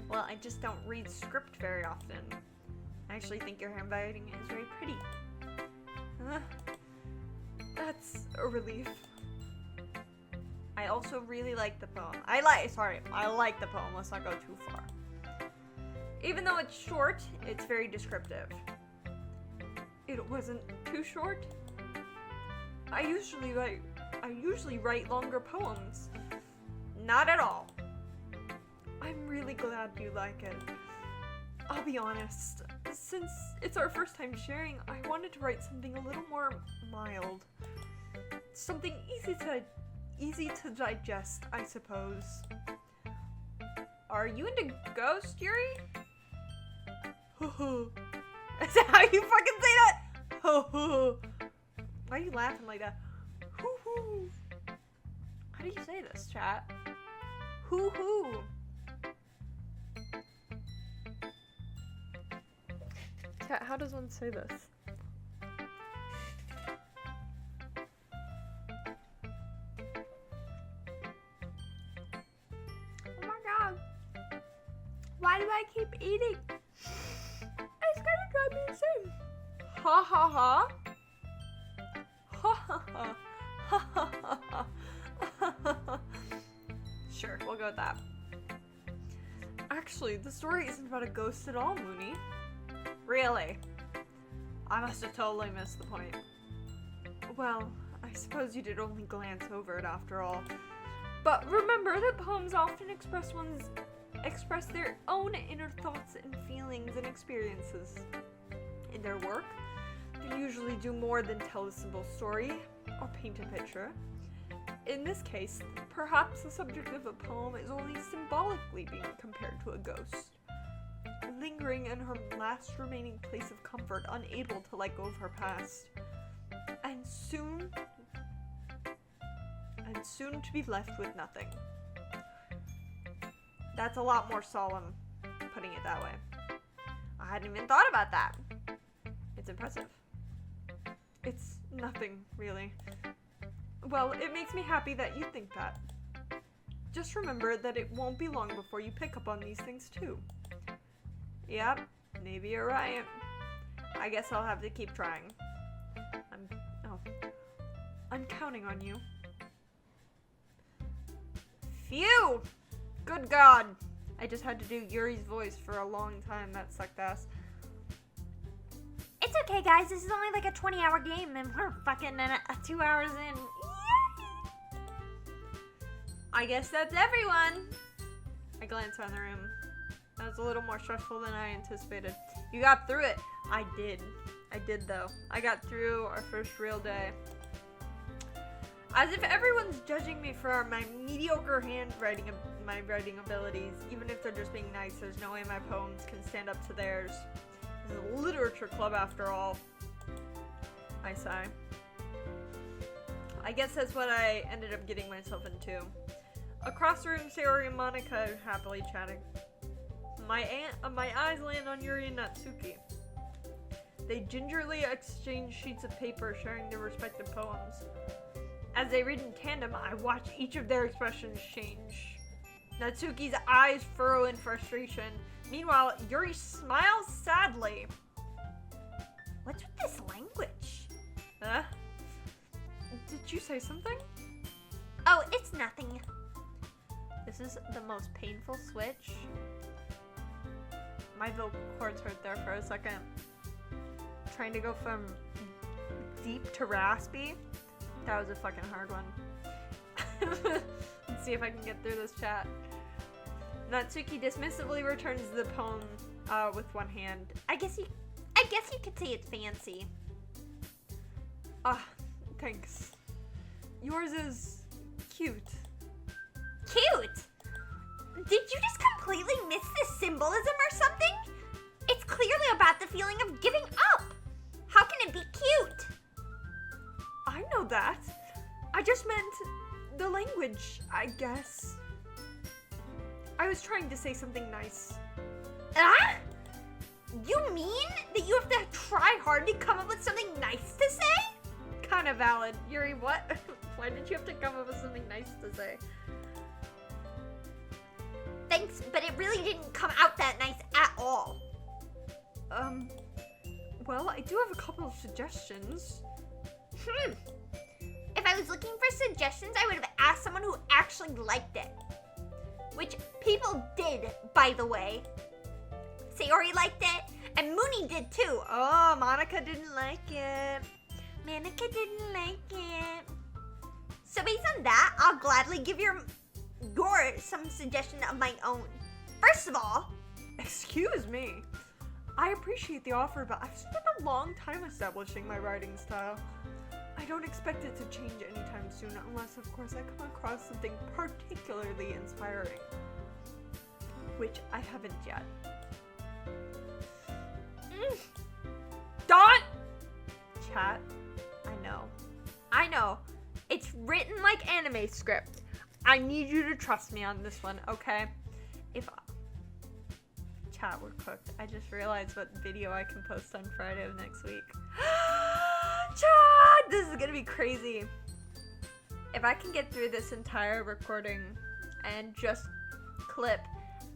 Well, I just don't read script very often. I actually think your handwriting is very pretty. That's a relief. I also really like the poem. I like the poem. Let's not go too far. Even though it's short, it's very descriptive. It wasn't too short. I usually write longer poems. Not at all. I'm really glad you like it. I'll be honest. Since it's our first time sharing, I wanted to write something a little more mild. Something easy to digest, I suppose. Are you into ghost, Yuri? Is that how you fucking say that? Why are you laughing like that? How do you say this, chat? Hoo-hoo. Chat, how does one say this? Why do I keep eating? It's gonna drive me insane. Ha ha ha. Ha ha ha. Sure, we'll go with that. Actually, the story isn't about a ghost at all, Moonie. Really? I must have totally missed the point. Well, I suppose you did only glance over it after all. But remember that poems often express their own inner thoughts and feelings and experiences. In their work, they usually do more than tell a simple story or paint a picture. In this case, perhaps the subject of a poem is only symbolically being compared to a ghost, lingering in her last remaining place of comfort, unable to let go of her past, and soon to be left with nothing. That's a lot more solemn, putting it that way. I hadn't even thought about that. It's impressive. It's nothing, really. Well, it makes me happy that you think that. Just remember that it won't be long before you pick up on these things too. Yep, maybe you're right. I guess I'll have to keep trying. I'm counting on you. Phew! Good God! I just had to do Yuri's voice for a long time. That sucked ass. It's okay, guys. This is only like a 20-hour game, and we're fucking 2 hours in. Yay! I guess that's everyone. I glanced around the room. That was a little more stressful than I anticipated. You got through it. I did. Though. I got through our first real day. As if everyone's judging me for my mediocre handwriting, my writing abilities. Even if they're just being nice, there's no way my poems can stand up to theirs. This is a literature club after all. I sigh. I guess that's what I ended up getting myself into. Across the room, Sayori and Monica are happily chatting. My eyes land on Yuri and Natsuki. They gingerly exchange sheets of paper, sharing their respective poems. As they read in tandem, I watch each of their expressions change. Natsuki's eyes furrow in frustration. Meanwhile, Yuri smiles sadly. What's with this language? Huh? Did you say something? Oh, it's nothing. This is the most painful switch. My vocal cords hurt there for a second. Trying to go from deep to raspy. That was a fucking hard one. Let's see if I can get through this chat. Natsuki dismissively returns the poem with one hand. I guess you could say it's fancy. Thanks. Yours is cute. Cute? Did you just completely miss the symbolism or something? It's clearly about the feeling of giving up. How can it be cute? I know that. I just meant the language, I guess. I was trying to say something nice. Ah? You mean that you have to try hard to come up with something nice to say? Kind of valid. Yuri, what? Why did you have to come up with something nice to say? Thanks, but it really didn't come out that nice at all. Well, I do have a couple of suggestions. If I was looking for suggestions, I would have asked someone who actually liked it. Which people did, by the way. Sayori liked it, and Moonie did too. Oh, Monica didn't like it. Monica didn't like it. So based on that, I'll gladly give your some suggestion of my own. First of all, Excuse me. I appreciate the offer, but I've spent a long time establishing my writing style. I don't expect it to change anytime soon, unless, of course, I come across something particularly inspiring. Which I haven't yet. Don't! Chat, I know. It's written like anime script. I need you to trust me on this one, okay? Chat, we're cooked. I just realized what video I can post on Friday of next week. Chat, this is gonna be crazy. If I can get through this entire recording and just clip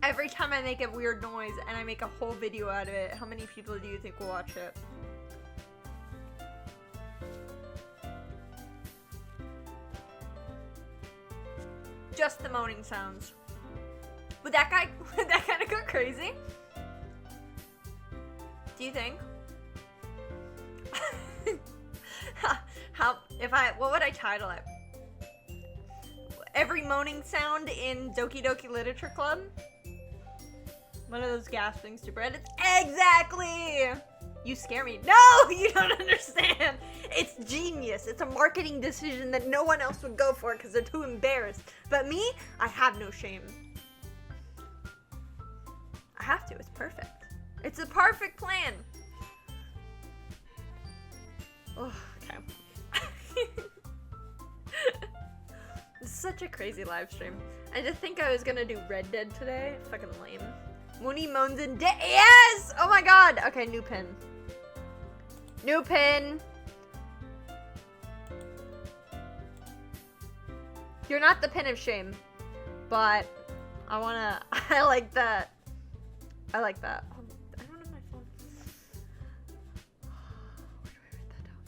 every time I make a weird noise and I make a whole video out of it, how many people do you think will watch it? Just the moaning sounds. Would that kind of go crazy? Do you think? What would I title it? Every moaning sound in Doki Doki Literature Club? One of those gasping super edits? Exactly! You scare me. No, you don't understand. It's genius. It's a marketing decision that no one else would go for because they're too embarrassed. But me, I have no shame. I have to. It's perfect. It's a perfect plan. Oh, okay. It's such a crazy live stream. I just think I was gonna do Red Dead today. Fucking lame. Moonie moans in yes! Oh my god! Okay, new pin. New pin! You're not the pin of shame. But I like that. I like that. I don't have my phone. Where do I write that down?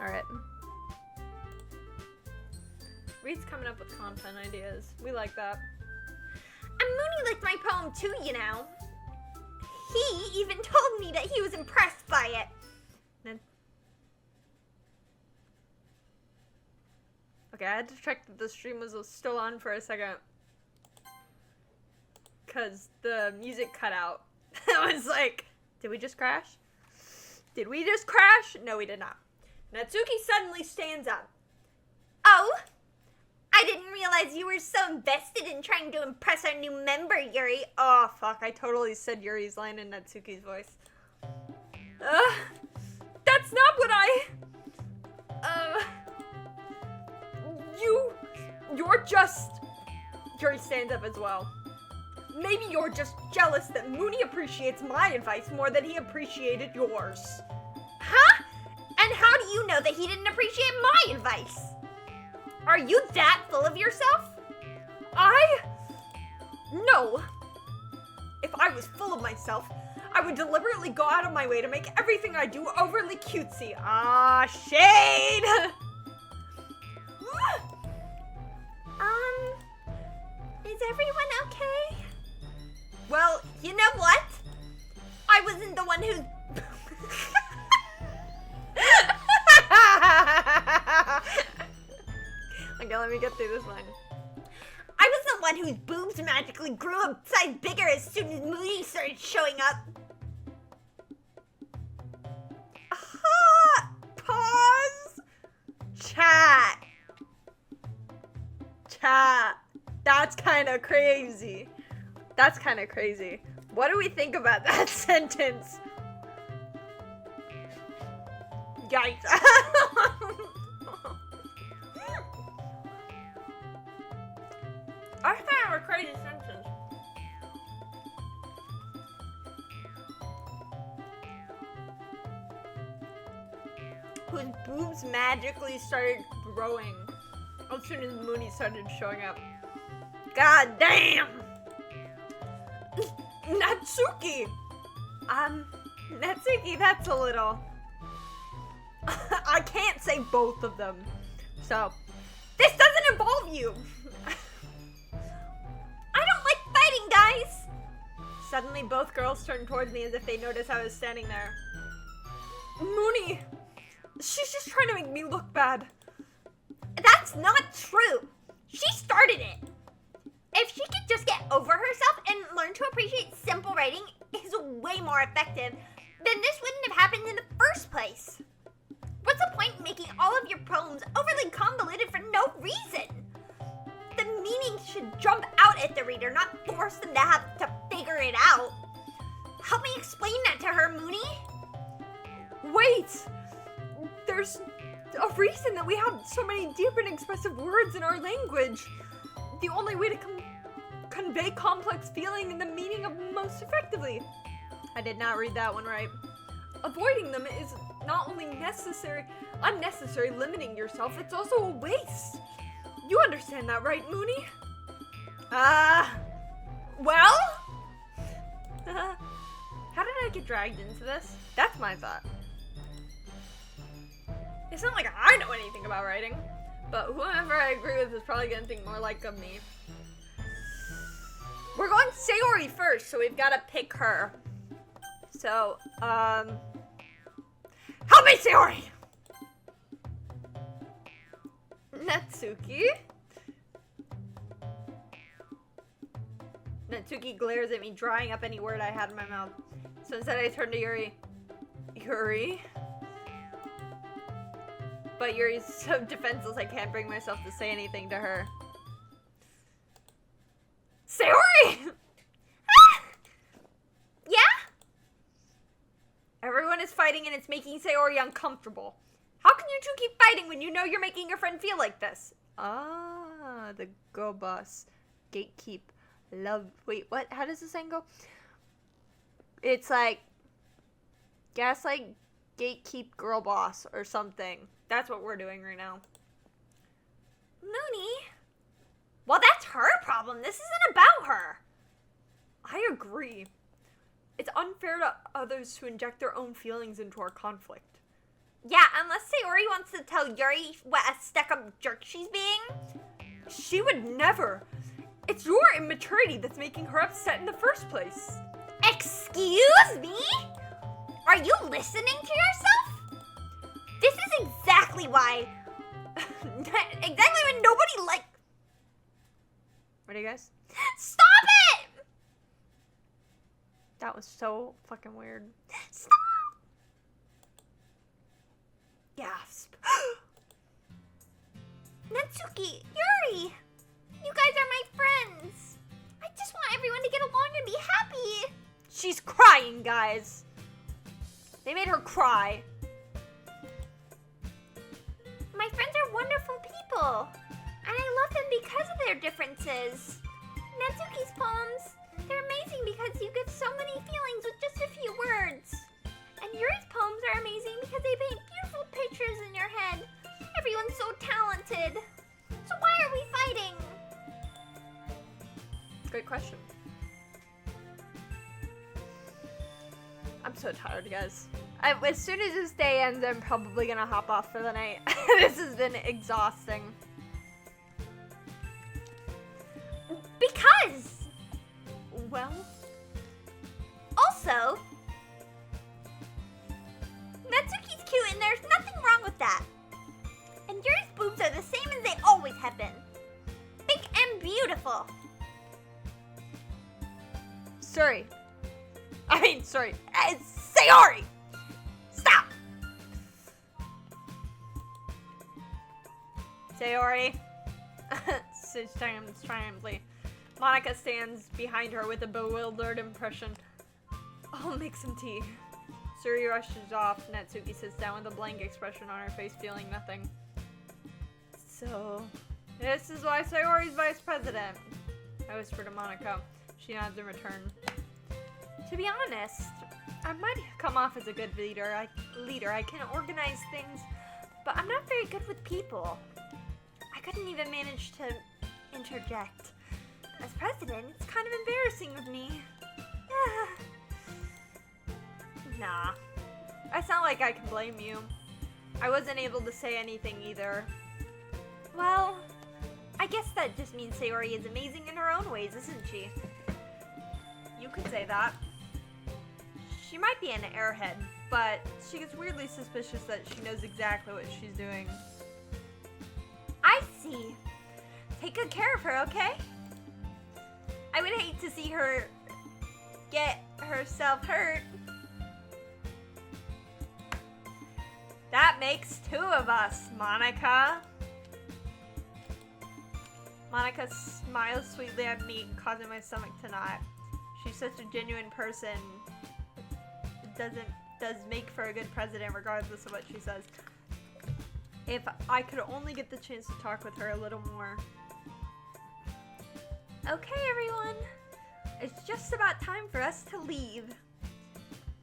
Alright. Reed's coming up with content ideas. We like that. and Moonie liked my poem too, you know. He even told me that he was impressed by it. Okay, I had to check that the stream was still on for a second. Because the music cut out. I was like, did we just crash? Did we just crash? No, we did not. Natsuki suddenly stands up. Oh, I didn't realize you were so invested in trying to impress our new member, Yuri. Oh, fuck. I totally said Yuri's line in Natsuki's voice. That's not what You're just... Yuri stands up as well. Maybe you're just jealous that Moonie appreciates my advice more than he appreciated yours. Huh? And how do you know that he didn't appreciate my advice? Are you that full of yourself? No. If I was full of myself, I would deliberately go out of my way to make everything I do overly cutesy. Ah, shade! Is everyone okay? Well, You know what? I wasn't the one who's... Okay, let me get through this line. I was the one whose boobs magically grew a size bigger as soon as Moonie started showing up. Pause! Chat. That's kind kind of crazy. That's kind of crazy. What do we think about that sentence? Yikes. That's kind of a crazy sentence. Whose boobs magically started growing as soon as Moonie started showing up. God damn! Natsuki! Natsuki, that's a little... I can't say both of them. So, this doesn't involve you! I don't like fighting, guys! Suddenly, both girls turned towards me as if they noticed I was standing there. Moonie! She's just trying to make me look bad. That's not true. She started it. If she could just get over herself and learn to appreciate simple writing is way more effective, then this wouldn't have happened in the first place. What's the point in making all of your poems overly convoluted for no reason? The meaning should jump out at the reader, not force them to have to figure it out. Help me explain that to her, Moonie. Wait! There's a reason that we have so many deep and expressive words in our language. The only way to convey complex feeling and the meaning of most effectively. I did not read that one right. Avoiding them is not only unnecessary limiting yourself, it's also a waste. You understand that, right, Moonie? Well? How did I get dragged into this? That's my thought. It's not like I know anything about writing, but whoever I agree with is probably gonna think more like of me. We're going Sayori first, so we've gotta pick her. So, help me, Sayori! Natsuki? Natsuki glares at me, drying up any word I had in my mouth. So instead I turn to Yuri. Yuri? But Yuri's so defenseless I can't bring myself to say anything to her. Sayori! Yeah? Everyone is fighting and it's making Sayori uncomfortable. How can you two keep fighting when you know you're making your friend feel like this? Ah, the girl boss. Gatekeep. Love. Wait, what? How does the saying go? It's like, gaslight, gatekeep, girl boss, or something. That's what we're doing right now. Moonie? Well, that's her problem. This isn't about her. I agree. It's unfair to others to inject their own feelings into our conflict. Yeah, unless Sayori wants to tell Yuri what a stuck-up jerk she's being. She would never. It's your immaturity that's making her upset in the first place. Excuse me? Are you listening to yourself? This is exactly why. Exactly when nobody like. Ready, guys? Stop it! That was so fucking weird. Stop! Gasp. Natsuki, Yuri, you guys are my friends. I just want everyone to get along and be happy. She's crying, guys. They made her cry. My friends are wonderful people, and I love them because of their differences. Natsuki's poems, they're amazing because you give so many feelings with just a few words. And Yuri's poems are amazing because they paint beautiful pictures in your head. Everyone's so talented. So why are we fighting? Great question. I'm so tired, guys. As soon as this day ends, I'm probably gonna hop off for the night. This has been exhausting. Because. Well, Also, Natsuki's cute and there's nothing wrong with that. And Yuri's boobs are the same as they always have been. Big and beautiful. sorry. Sayori! Stop! Sayori. Triumphantly. Monica stands behind her with a bewildered impression. I'll make some tea. Sayori rushes off. Natsuki sits down with a blank expression on her face, feeling nothing. So, this is why Sayori's vice president. I whisper to Monica. She nods in return. To be honest, I might come off as a good leader. I can organize things, but I'm not very good with people. I couldn't even manage to interject. As president, it's kind of embarrassing of me. Nah. It's not like I can blame you. I wasn't able to say anything either. Well, I guess that just means Sayori is amazing in her own ways, isn't she? You could say that. She might be an airhead, but she gets weirdly suspicious that she knows exactly what she's doing. I see. Take good care of her, okay? I would hate to see her get herself hurt. That makes two of us, Monica. Monica smiles sweetly at me, causing my stomach to knot. She's such a genuine person. It does make for a good president regardless of what she says. If I could only get the chance to talk with her a little more. Okay, everyone. It's just about time for us to leave.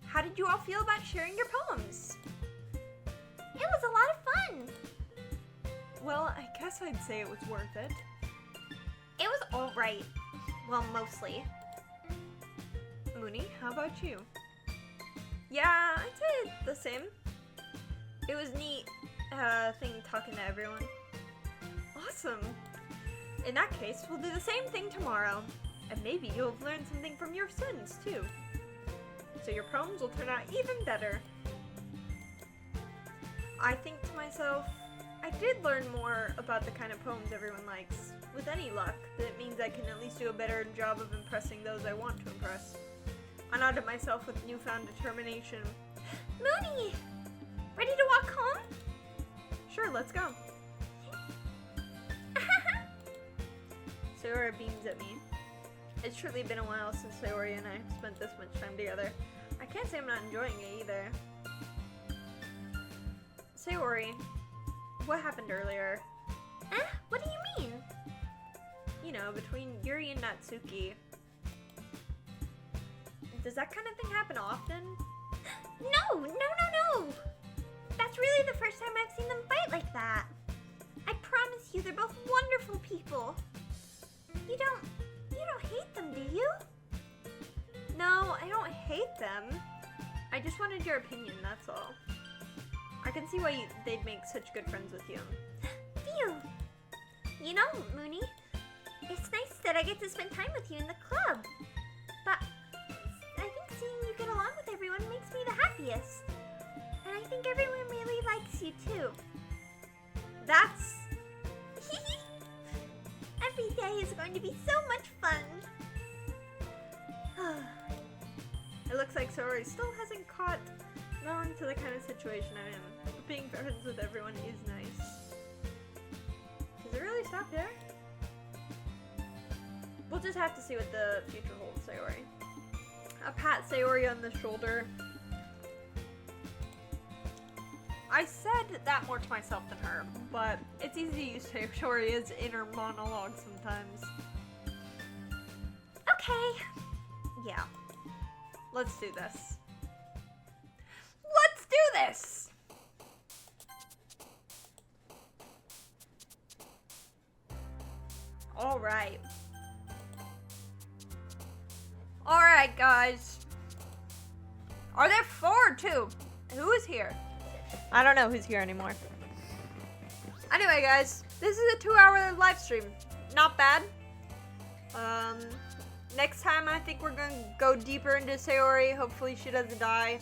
How did you all feel about sharing your poems? It was a lot of fun. Well, I guess I'd say it was worth it. It was alright. Well, mostly. Moonie, how about you? Yeah, I'd say the same. It was neat thing talking to everyone. Awesome. In that case, we'll do the same thing tomorrow. And maybe you'll learn something from your students, too. So your poems will turn out even better. I think to myself, I did learn more about the kind of poems everyone likes. With any luck, that means I can at least do a better job of impressing those I want to impress. I nodded myself with newfound determination. Moonie! Ready to walk home? Sure, let's go. Sayori beams at me. It's truly been a while since Sayori and I have spent this much time together. I can't say I'm not enjoying it either. Sayori, what happened earlier? What do you mean? You know, between Yuri and Natsuki. Does that kind of thing happen often? No! That's really the first time I've seen them fight like that. I promise you, they're both wonderful people. You don't hate them, do you? No, I don't hate them. I just wanted your opinion, that's all. I can see why they'd make such good friends with you. Phew. You know, Moonie, it's nice that I get to spend time with you in the club. But I think seeing you get along with everyone makes me the happiest. And I think everyone really likes you too. That's... Every day is going to be so much fun. It looks like Sayori still hasn't caught on to the kind of situation I'm in. Being friends with everyone is nice. Does it really stop there? We'll just have to see what the future holds, Sayori. I pat Sayori on the shoulder. I said that more to myself than her, but it's easy to use Sayori's inner monologue sometimes. Okay. Yeah. Let's do this. Let's do this! Alright. Alright, guys. Are there 4 or 2? Who is here? I don't know who's here anymore. Anyway, guys, this is a 2-hour live stream. Not bad. Next time I think we're gonna go deeper into Sayori. Hopefully she doesn't die.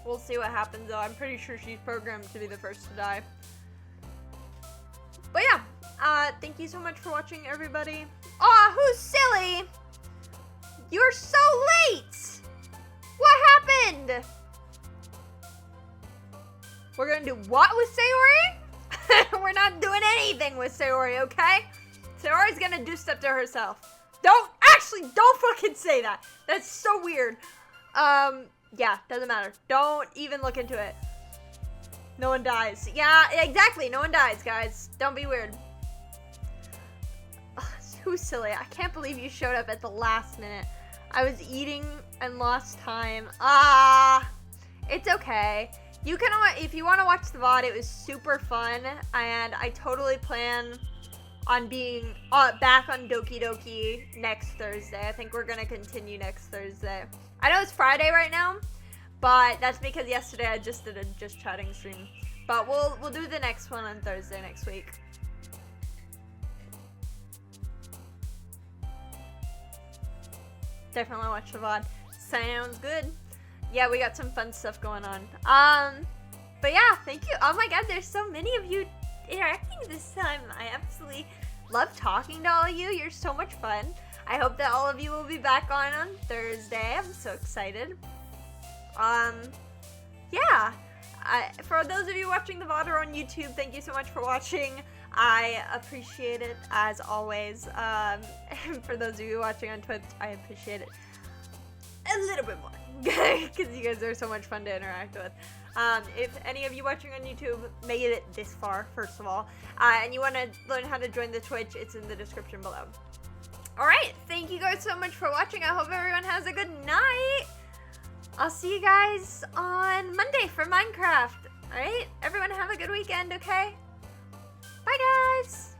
We'll see what happens though. I'm pretty sure she's programmed to be the first to die. But yeah, thank you so much for watching, everybody. Aw, who's silly? You're so late! What happened? We're gonna do what with Sayori? We're not doing anything with Sayori, okay? Sayori's gonna do stuff to herself. Don't fucking say that. That's so weird. Yeah, doesn't matter. Don't even look into it. No one dies. Yeah, exactly. No one dies, guys. Don't be weird. Ugh, too silly. I can't believe you showed up at the last minute. I was eating and lost time. It's okay. You can, if you want to watch the VOD, it was super fun, and I totally plan on being back on Doki Doki next Thursday. I think we're gonna continue next Thursday. I know it's Friday right now, but that's because yesterday I just did a just chatting stream. But we'll do the next one on Thursday next week. Definitely watch the VOD. Sounds good. Yeah, we got some fun stuff going on. But yeah, thank you. Oh my god, there's so many of you interacting this time. I absolutely love talking to all of you. You're so much fun. I hope that all of you will be back on Thursday. I'm so excited. Yeah. For those of you watching the VOD or on YouTube, thank you so much for watching. I appreciate it as always. And for those of you watching on Twitch, I appreciate it a little bit more because you guys are so much fun to interact with. If any of you watching on YouTube made it this far, first of all, and you want to learn how to join the Twitch, it's in the description below. Alright, thank you guys so much for watching. I hope everyone has a good night. I'll see you guys on Monday for Minecraft. Alright, everyone have a good weekend, okay? Bye, guys!